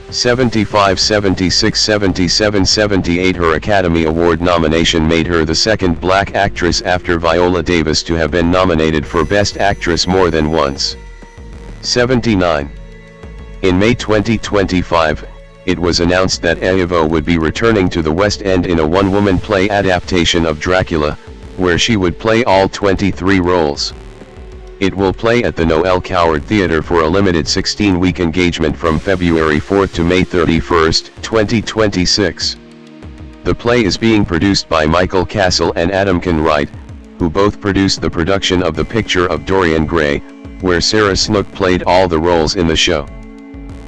75, 76, 77, 78 Her Academy Award nomination made her the second black actress after Viola Davis to have been nominated for Best Actress more than once. 79. In May 2025, it was announced that Erivo would be returning to the West End in a one-woman play adaptation of Dracula, where she would play all 23 roles. It will play at the Noel Coward Theatre for a limited 16-week engagement from February 4 to May 31, 2026. The play is being produced by Michael Castle and Adam Conwright, who both produced the production of The Picture of Dorian Gray, where Sarah Snook played all the roles in the show.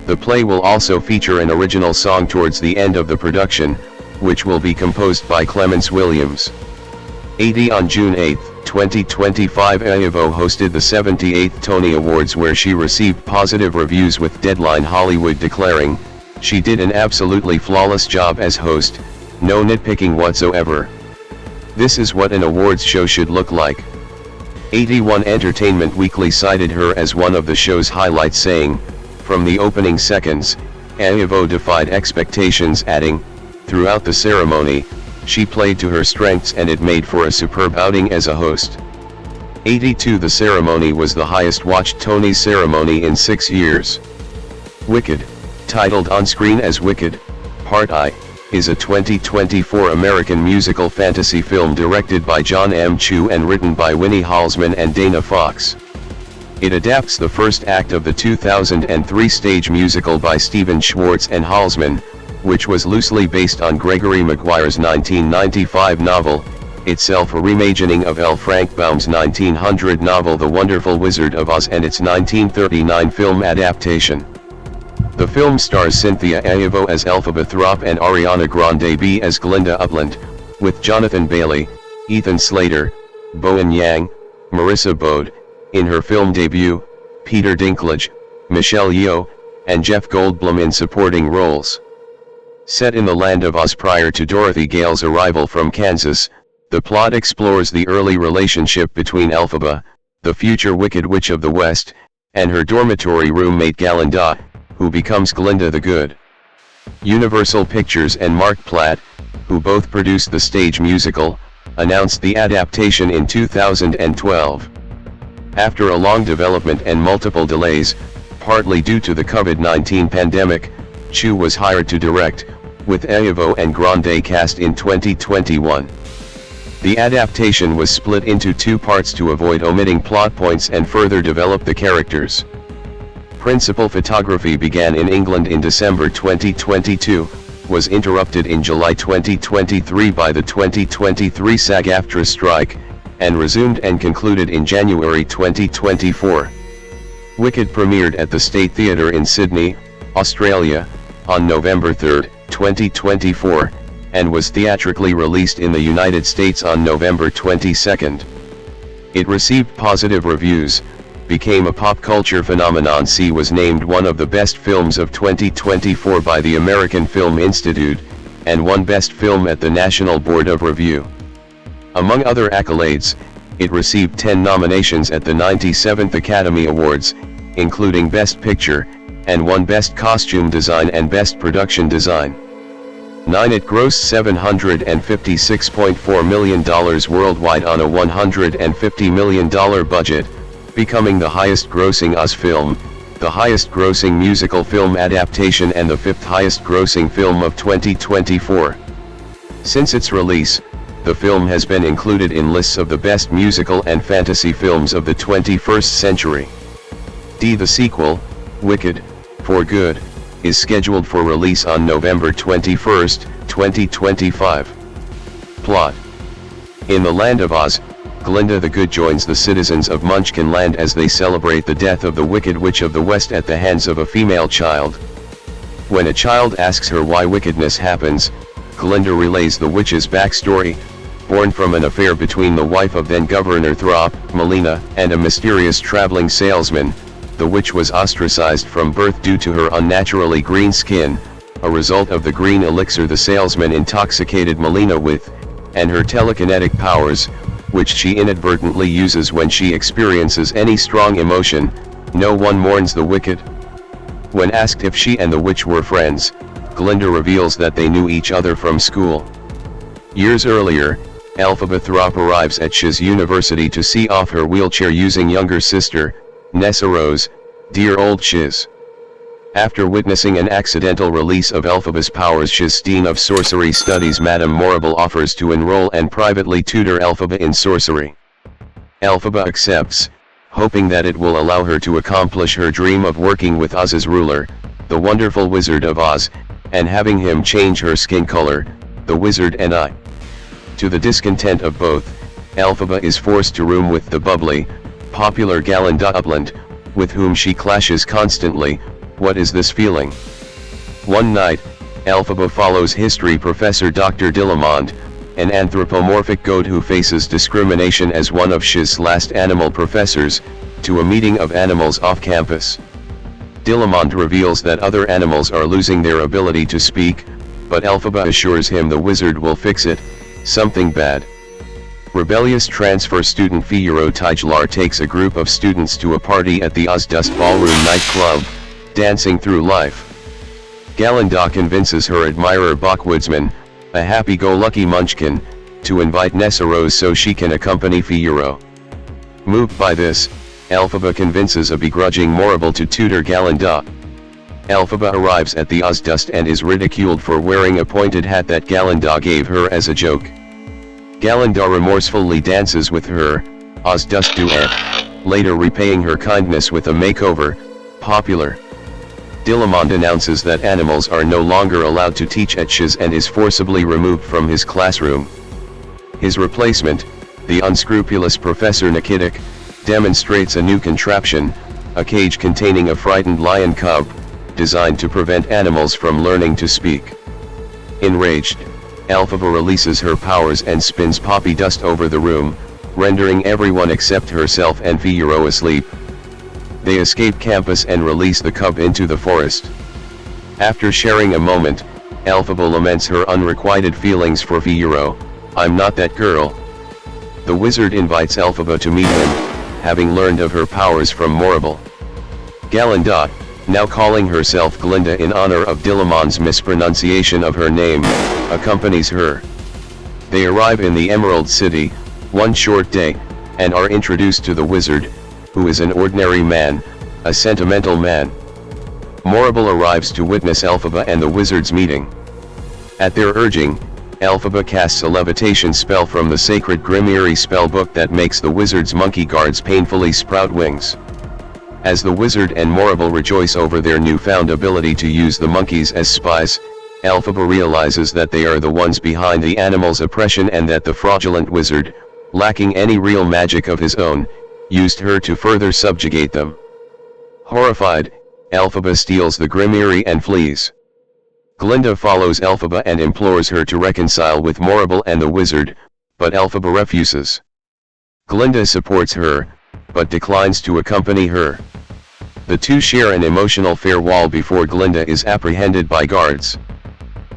The play will also feature an original song towards the end of the production, which will be composed by Clemence Williams. 80 On June 8, 2025 Erivo hosted the 78th Tony Awards where she received positive reviews with Deadline Hollywood declaring, "She did an absolutely flawless job as host, no nitpicking whatsoever. This is what an awards show should look like." 81 Entertainment Weekly cited her as one of the show's highlights saying, "From the opening seconds, Erivo defied expectations," adding, "Throughout the ceremony, she played to her strengths and it made for a superb outing as a host." 82 The ceremony was the highest watched Tony ceremony in 6 years. Wicked, titled on screen as Wicked, Part I, is a 2024 American musical fantasy film directed by Jon M and written by Winnie Halsman and Dana Fox. It adapts the first act of the 2003 stage musical by Stephen Schwartz and Halsman, which was loosely based on Gregory Maguire's 1995 novel, itself a reimagining of L. Frank Baum's 1900 novel The Wonderful Wizard of Oz and its 1939 film adaptation. The film stars Cynthia Erivo as Elphaba Throp and Ariana Grande B as Glinda Upland, with Jonathan Bailey, Ethan Slater, Bowen Yang, Marissa Bode, in her film debut, Peter Dinklage, Michelle Yeoh, and Jeff Goldblum in supporting roles. Set in the land of Oz prior to Dorothy Gale's arrival from Kansas, the plot explores the early relationship between Elphaba, the future Wicked Witch of the West, and her dormitory roommate Galinda, who becomes Glinda the Good. Universal Pictures and Mark Platt, who both produced the stage musical, announced the adaptation in 2012. After a long development and multiple delays, partly due to the COVID-19 pandemic, Chu was hired to direct, with Erivo and Grande cast in 2021. The adaptation was split into 2 parts to avoid omitting plot points and further develop the characters. Principal photography began in England in December 2022, was interrupted in July 2023 by the 2023 SAG-AFTRA strike, and resumed and concluded in January 2024. Wicked premiered at the State Theatre in Sydney, Australia, on November 3, 2024, and was theatrically released in the United States on November 22. It received positive reviews, became a pop culture phenomenon. Was named one of the best films of 2024 by the American Film Institute, and won Best Film at the National Board of Review. Among other accolades, it received 10 nominations at the 97th Academy Awards, including Best Picture, and won Best Costume Design and Best Production Design. 9 It grossed $756.4 million worldwide on a $150 million budget, becoming the highest-grossing US film, the highest-grossing musical film adaptation and the 5th highest-grossing film of 2024. Since its release, The film has been included in lists of the best musical and fantasy films of the 21st century. The sequel, Wicked, For Good, is scheduled for release on November 21, 2025. Plot: in the land of Oz, Glinda the Good joins the citizens of Munchkin Land as they celebrate the death of the Wicked Witch of the West at the hands of a female child. When a child asks her why wickedness happens, Glinda relays the witch's backstory: born from an affair between the wife of then Governor Throp, Melina, and a mysterious traveling salesman, the witch was ostracized from birth due to her unnaturally green skin, a result of the green elixir the salesman intoxicated Melina with, and her telekinetic powers, which she inadvertently uses when she experiences any strong emotion. No one mourns the wicked. When asked if she and the witch were friends, Glinda reveals that they knew each other from school. Years earlier, Elphaba Throp arrives at Shiz University to see off her wheelchair using younger sister, Nessa Rose, dear old Shiz. After witnessing an accidental release of Elphaba's powers, Shiz Dean of Sorcery Studies Madame Morrible offers to enroll and privately tutor Elphaba in sorcery. Elphaba accepts, hoping that it will allow her to accomplish her dream of working with Oz's ruler, the wonderful Wizard of Oz, and having him change her skin color, the wizard and I. To the discontent of both, Elphaba is forced to room with the bubbly, popular Galinda Upland, with whom she clashes constantly. What is this feeling? One night, Elphaba follows history professor Dr. Dillamond, an anthropomorphic goat who faces discrimination as one of Shiz's last animal professors, to a meeting of animals off campus. Dillamond reveals that other animals are losing their ability to speak, but Elphaba assures him the wizard will fix it, something bad. Rebellious transfer student Fiyero Tijlar takes a group of students to a party at the Ozdust Ballroom nightclub, dancing through life. Galinda convinces her admirer Bachwoodsman, a happy-go-lucky munchkin, to invite Nessa Rose so she can accompany Fiyero. Moved by this, Elphaba convinces a begrudging Morrible to tutor Galinda. Elphaba arrives at the Ozdust and is ridiculed for wearing a pointed hat that Galinda gave her as a joke. Galinda remorsefully dances with her, Ozdust duet, later repaying her kindness with a makeover. Popular. Dillamond announces that animals are no longer allowed to teach at Shiz and is forcibly removed from his classroom. His replacement, the unscrupulous Professor Nikitic, demonstrates a new contraption, a cage containing a frightened lion cub, designed to prevent animals from learning to speak. Enraged, Elphaba releases her powers and spins poppy dust over the room, rendering everyone except herself and Fiyero asleep. They escape campus and release the cub into the forest. After sharing a moment, Elphaba laments her unrequited feelings for Fiyero. I'm not that girl. The wizard invites Elphaba to meet him, having learned of her powers from Morrible. Galinda, now calling herself Glinda in honor of Dillamond's mispronunciation of her name, accompanies her. They arrive in the Emerald City, one short day, and are introduced to the wizard, who is an ordinary man, a sentimental man. Morrible arrives to witness Elphaba and the wizard's meeting. At their urging, Elphaba casts a levitation spell from the sacred Grimiri spellbook that makes the wizard's monkey guards painfully sprout wings. As the wizard and Morrible rejoice over their newfound ability to use the monkeys as spies, Elphaba realizes that they are the ones behind the animals' oppression and that the fraudulent wizard, lacking any real magic of his own, used her to further subjugate them. Horrified, Elphaba steals the Grimiri and flees. Glinda follows Elphaba and implores her to reconcile with Morrible and the wizard, but Elphaba refuses. Glinda supports her, but declines to accompany her. The two share an emotional farewell before Glinda is apprehended by guards.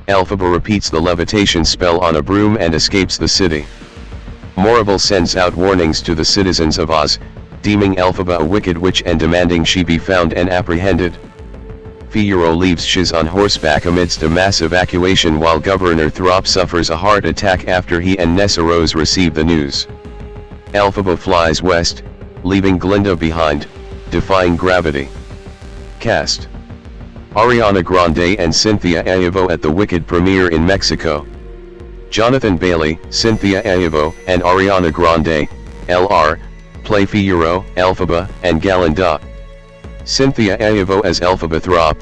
Elphaba repeats the levitation spell on a broom and escapes the city. Morrible sends out warnings to the citizens of Oz, deeming Elphaba a wicked witch and demanding she be found and apprehended. Fiyero leaves Shiz on horseback amidst a mass evacuation while Governor Throp suffers a heart attack after he and Nessa Rose receive the news. Elphaba flies west, leaving Glinda behind, defying gravity. Cast: Ariana Grande and Cynthia Erivo at the Wicked premiere in Mexico. Jonathan Bailey, Cynthia Erivo, and Ariana Grande, Lr, play Figaro, Elphaba, and Galinda. Cynthia Erivo as Elphaba Throp,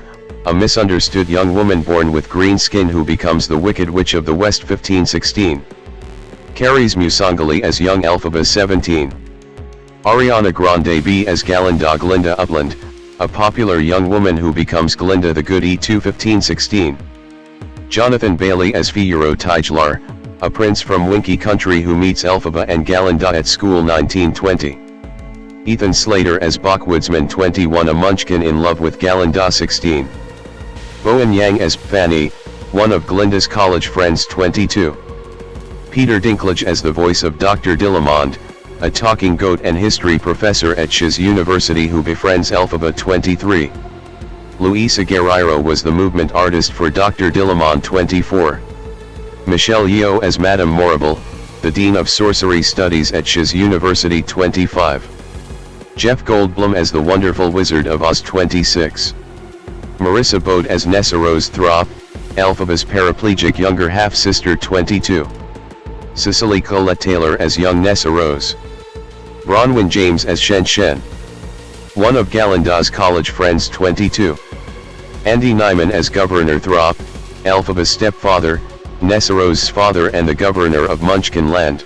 a misunderstood young woman born with green skin who becomes the Wicked Witch of the West 1516. Carries Musangali as young Elphaba 17. Ariana Grande B as Galinda Glinda Upland, a popular young woman who becomes Glinda the Good E2 1516. Jonathan Bailey as Figaro Tijlar, a prince from Winky Country who meets Elphaba and Galinda at school 1920. Ethan Slater as Bachwoodsman 21, a munchkin in love with Galinda 16. Bowen Yang as Fanny, one of Glinda's college friends 22. Peter Dinklage as the voice of Dr. Dillamond, a talking goat and history professor at Shiz University who befriends Elphaba 23. Luisa Guerrero was the movement artist for Dr. Dillamond 24. Michelle Yeoh as Madame Morrible, the Dean of Sorcery Studies at Shiz University 25. Jeff Goldblum as the Wonderful Wizard of Oz 26. Marissa Bode as Nessa Rose Throp, Elphaba's paraplegic younger half-sister 22. Cicely Colette Taylor as young Nessa Rose. Bronwyn James as Shen Shen, one of Galinda's college friends 22. Andy Nyman as Governor Throp, Elphaba's stepfather, Nessa Rose's father and the governor of Munchkin Land.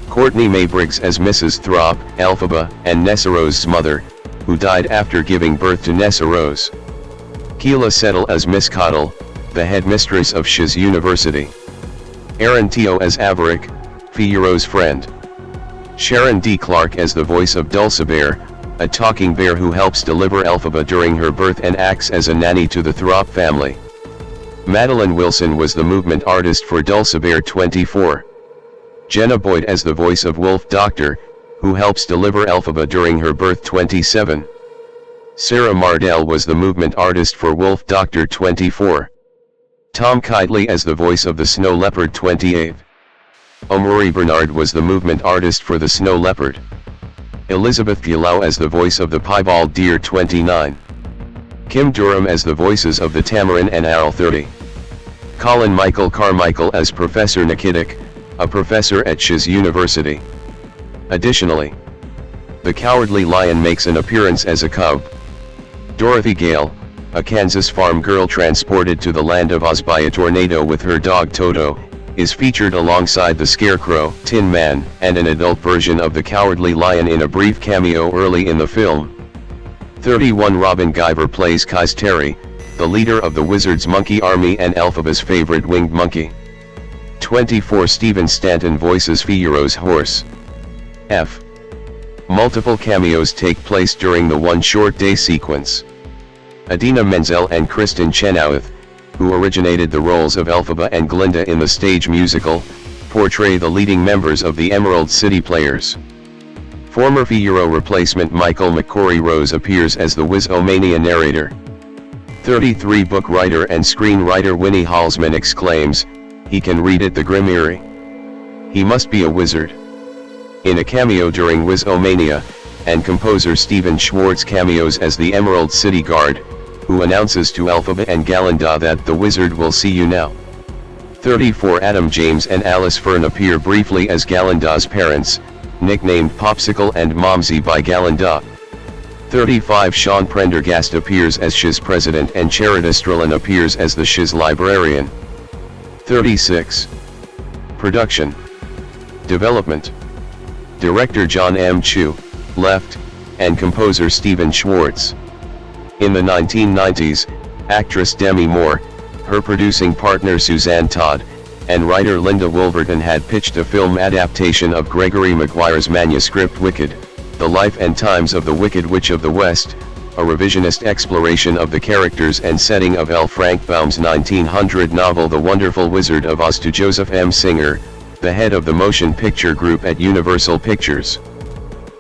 Courtney May Briggs as Mrs. Throp, Elphaba, and Nessa Rose's mother, who died after giving birth to Nessa Rose. Keela Settle as Miss Cottle, the headmistress of Shiz University. Aaron Teo as Averick, Figaro's friend. Sharon D. Clark as the voice of Dulcibert, a talking bear who helps deliver Elphaba during her birth and acts as a nanny to the Throp family. Madeline Wilson was the movement artist for Dulcibert 24. Jenna Boyd as the voice of Wolf Doctor, who helps deliver Elphaba during her birth 27. Sarah Mardell was the movement artist for Wolf Doctor 24. Tom Kiteley as the voice of the Snow Leopard 28. Omari Bernard was the movement artist for the Snow Leopard. Elizabeth Gillow as the voice of the Piebald Deer 29. Kim Durham as the voices of the Tamarin and Owl 30. Colin Michael Carmichael as Professor Nikitic, a professor at Shiz University. Additionally, the Cowardly Lion makes an appearance as a cub. Dorothy Gale, a Kansas farm girl transported to the land of Oz by a tornado with her dog Toto, is featured alongside the Scarecrow, Tin Man, and an adult version of the Cowardly Lion in a brief cameo early in the film. 31 Robin Guyver plays Kais Terry, the leader of the Wizard's Monkey Army and Elphaba's favorite winged monkey. 24 Stephen Stanton voices Figaro's horse. F. Multiple cameos take place during the One Short Day sequence. Adina Menzel and Kristen Chenoweth, who originated the roles of Elphaba and Glinda in the stage musical, portray the leading members of the Emerald City Players. Former Figaro replacement Michael McCory Rose appears as the Wiz-O-Mania narrator. 33 book writer and screenwriter Winnie Halsman exclaims, "He can read it, the Grimiri. He must be a wizard." In a cameo during Wiz-O-Mania, and composer Stephen Schwartz cameos as the Emerald City Guard, who announces to Elphaba and Galinda that the wizard will see you now. 34 Adam James and Alice Fern appear briefly as Galinda's parents, nicknamed Popsicle and Momsy by Galinda. 35 Sean Prendergast appears as Shiz president and Cherita Strelin appears as the Shiz librarian. 36. Production. Development. Director Jon M. Chu, left, and composer Stephen Schwartz. In the 1990s, actress Demi Moore, her producing partner Suzanne Todd, and writer Linda Wolverton had pitched a film adaptation of Gregory Maguire's manuscript Wicked, The Life and Times of the Wicked Witch of the West, a revisionist exploration of the characters and setting of L. Frank Baum's 1900 novel The Wonderful Wizard of Oz to Joseph M. Singer, the head of the motion picture group at Universal Pictures.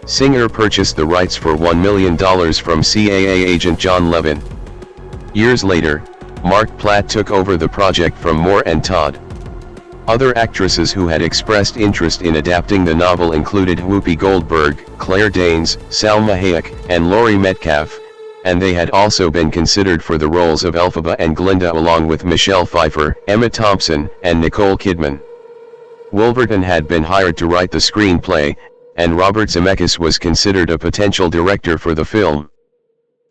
Singer purchased the rights for $1 million from CAA agent John Levin. Years later, Mark Platt took over the project from Moore and Todd. Other actresses who had expressed interest in adapting the novel included Whoopi Goldberg, Claire Danes, Salma Hayek, and Laurie Metcalf, and they had also been considered for the roles of Elphaba and Glinda along with Michelle Pfeiffer, Emma Thompson, and Nicole Kidman. Wolverton had been hired to write the screenplay, and Robert Zemeckis was considered a potential director for the film.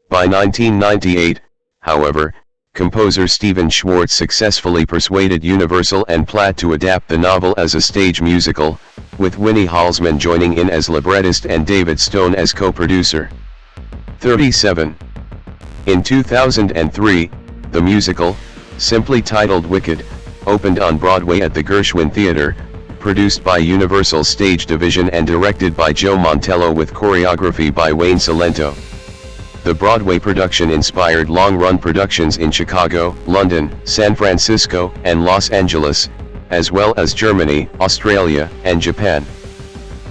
By 1998, however, composer Stephen Schwartz successfully persuaded Universal and Platt to adapt the novel as a stage musical, with Winnie Halsman joining in as librettist and David Stone as co-producer. 37. In 2003, the musical, simply titled Wicked, opened on Broadway at the Gershwin Theatre, produced by Universal's stage division and directed by Joe Mantello with choreography by Wayne Cilento. The Broadway production inspired long-run productions in Chicago, London, San Francisco, and Los Angeles, as well as Germany, Australia, and Japan.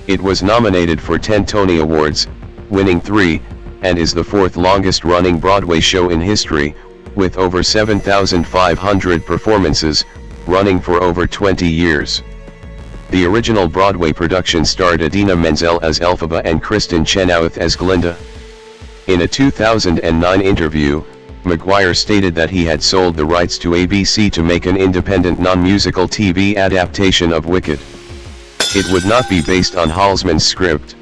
It was nominated for 10 Tony Awards, winning 3, and is the fourth longest-running Broadway show in history, with over 7,500 performances, running for over 20 years. The original Broadway production starred Idina Menzel as Elphaba and Kristen Chenoweth as Glinda. In a 2009 interview, McGuire stated that he had sold the rights to ABC to make an independent non-musical TV adaptation of Wicked. It would not be based on Halsman's script.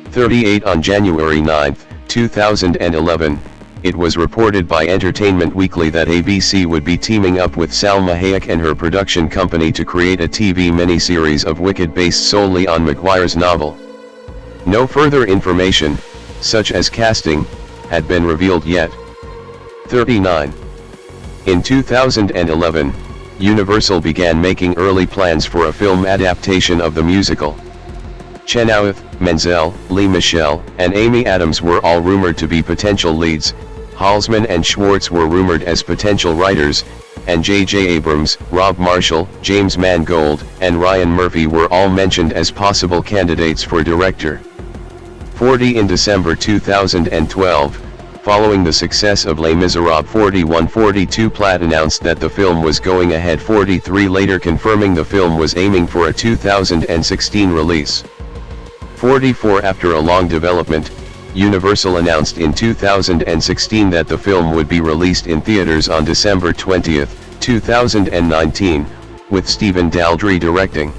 38. On January 9, 2011, it was reported by Entertainment Weekly that ABC would be teaming up with Salma Hayek and her production company to create a TV miniseries of Wicked based solely on McGuire's novel. No further information, such as casting, had been revealed yet. 39. In 2011, Universal began making early plans for a film adaptation of the musical. Chenoweth, Menzel, Lee Michelle, and Amy Adams were all rumored to be potential leads. Halsman and Schwartz were rumored as potential writers, and J.J. Abrams, Rob Marshall, James Mangold, and Ryan Murphy were all mentioned as possible candidates for director. 40. In December 2012, following the success of Les Miserables 41-42, Platt announced that the film was going ahead. 43. Later confirming the film was aiming for a 2016 release. 44. After a long development, Universal announced in 2016 that the film would be released in theaters on December 20, 2019, with Stephen Daldry directing.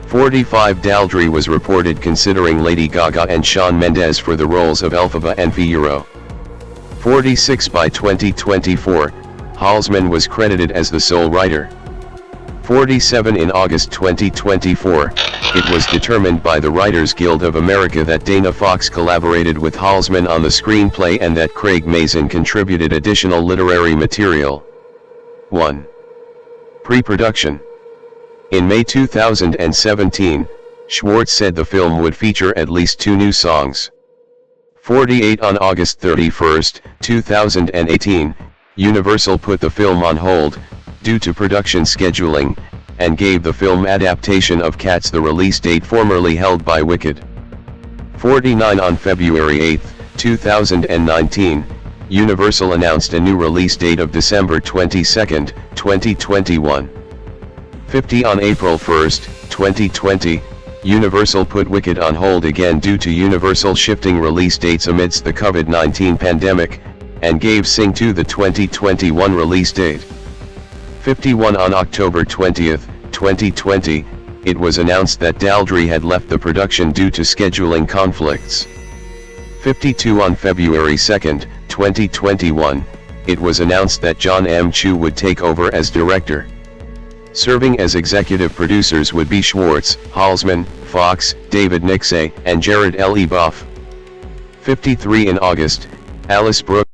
45. Daldry was reported considering Lady Gaga and Shawn Mendes for the roles of Elphaba and Fiyero. 46. By 2024, Halsman was credited as the sole writer. 47. In August 2024, it was determined by the Writers Guild of America that Dana Fox collaborated with Halsman on the screenplay and that Craig Mazin contributed additional literary material. 1. Pre-production. In May 2017, Schwartz said the film would feature at least 2 new songs. 48. On August 31, 2018, Universal put the film on hold, due to production scheduling, and gave the film adaptation of Cats the release date formerly held by Wicked. 49. On February 8, 2019, Universal announced a new release date of December 22, 2021. 50. On April 1, 2020, Universal put Wicked on hold again due to Universal shifting release dates amidst the COVID-19 pandemic, and gave Sing 2 the 2021 release date. 51. On October 20, 2020, it was announced that Daldry had left the production due to scheduling conflicts. 52. On February 2, 2021, it was announced that Jon M would take over as director. Serving as executive producers would be Schwartz, Halsman, Fox, David Nixay, and Jared L. Boff. 53. In August, Alice Brooks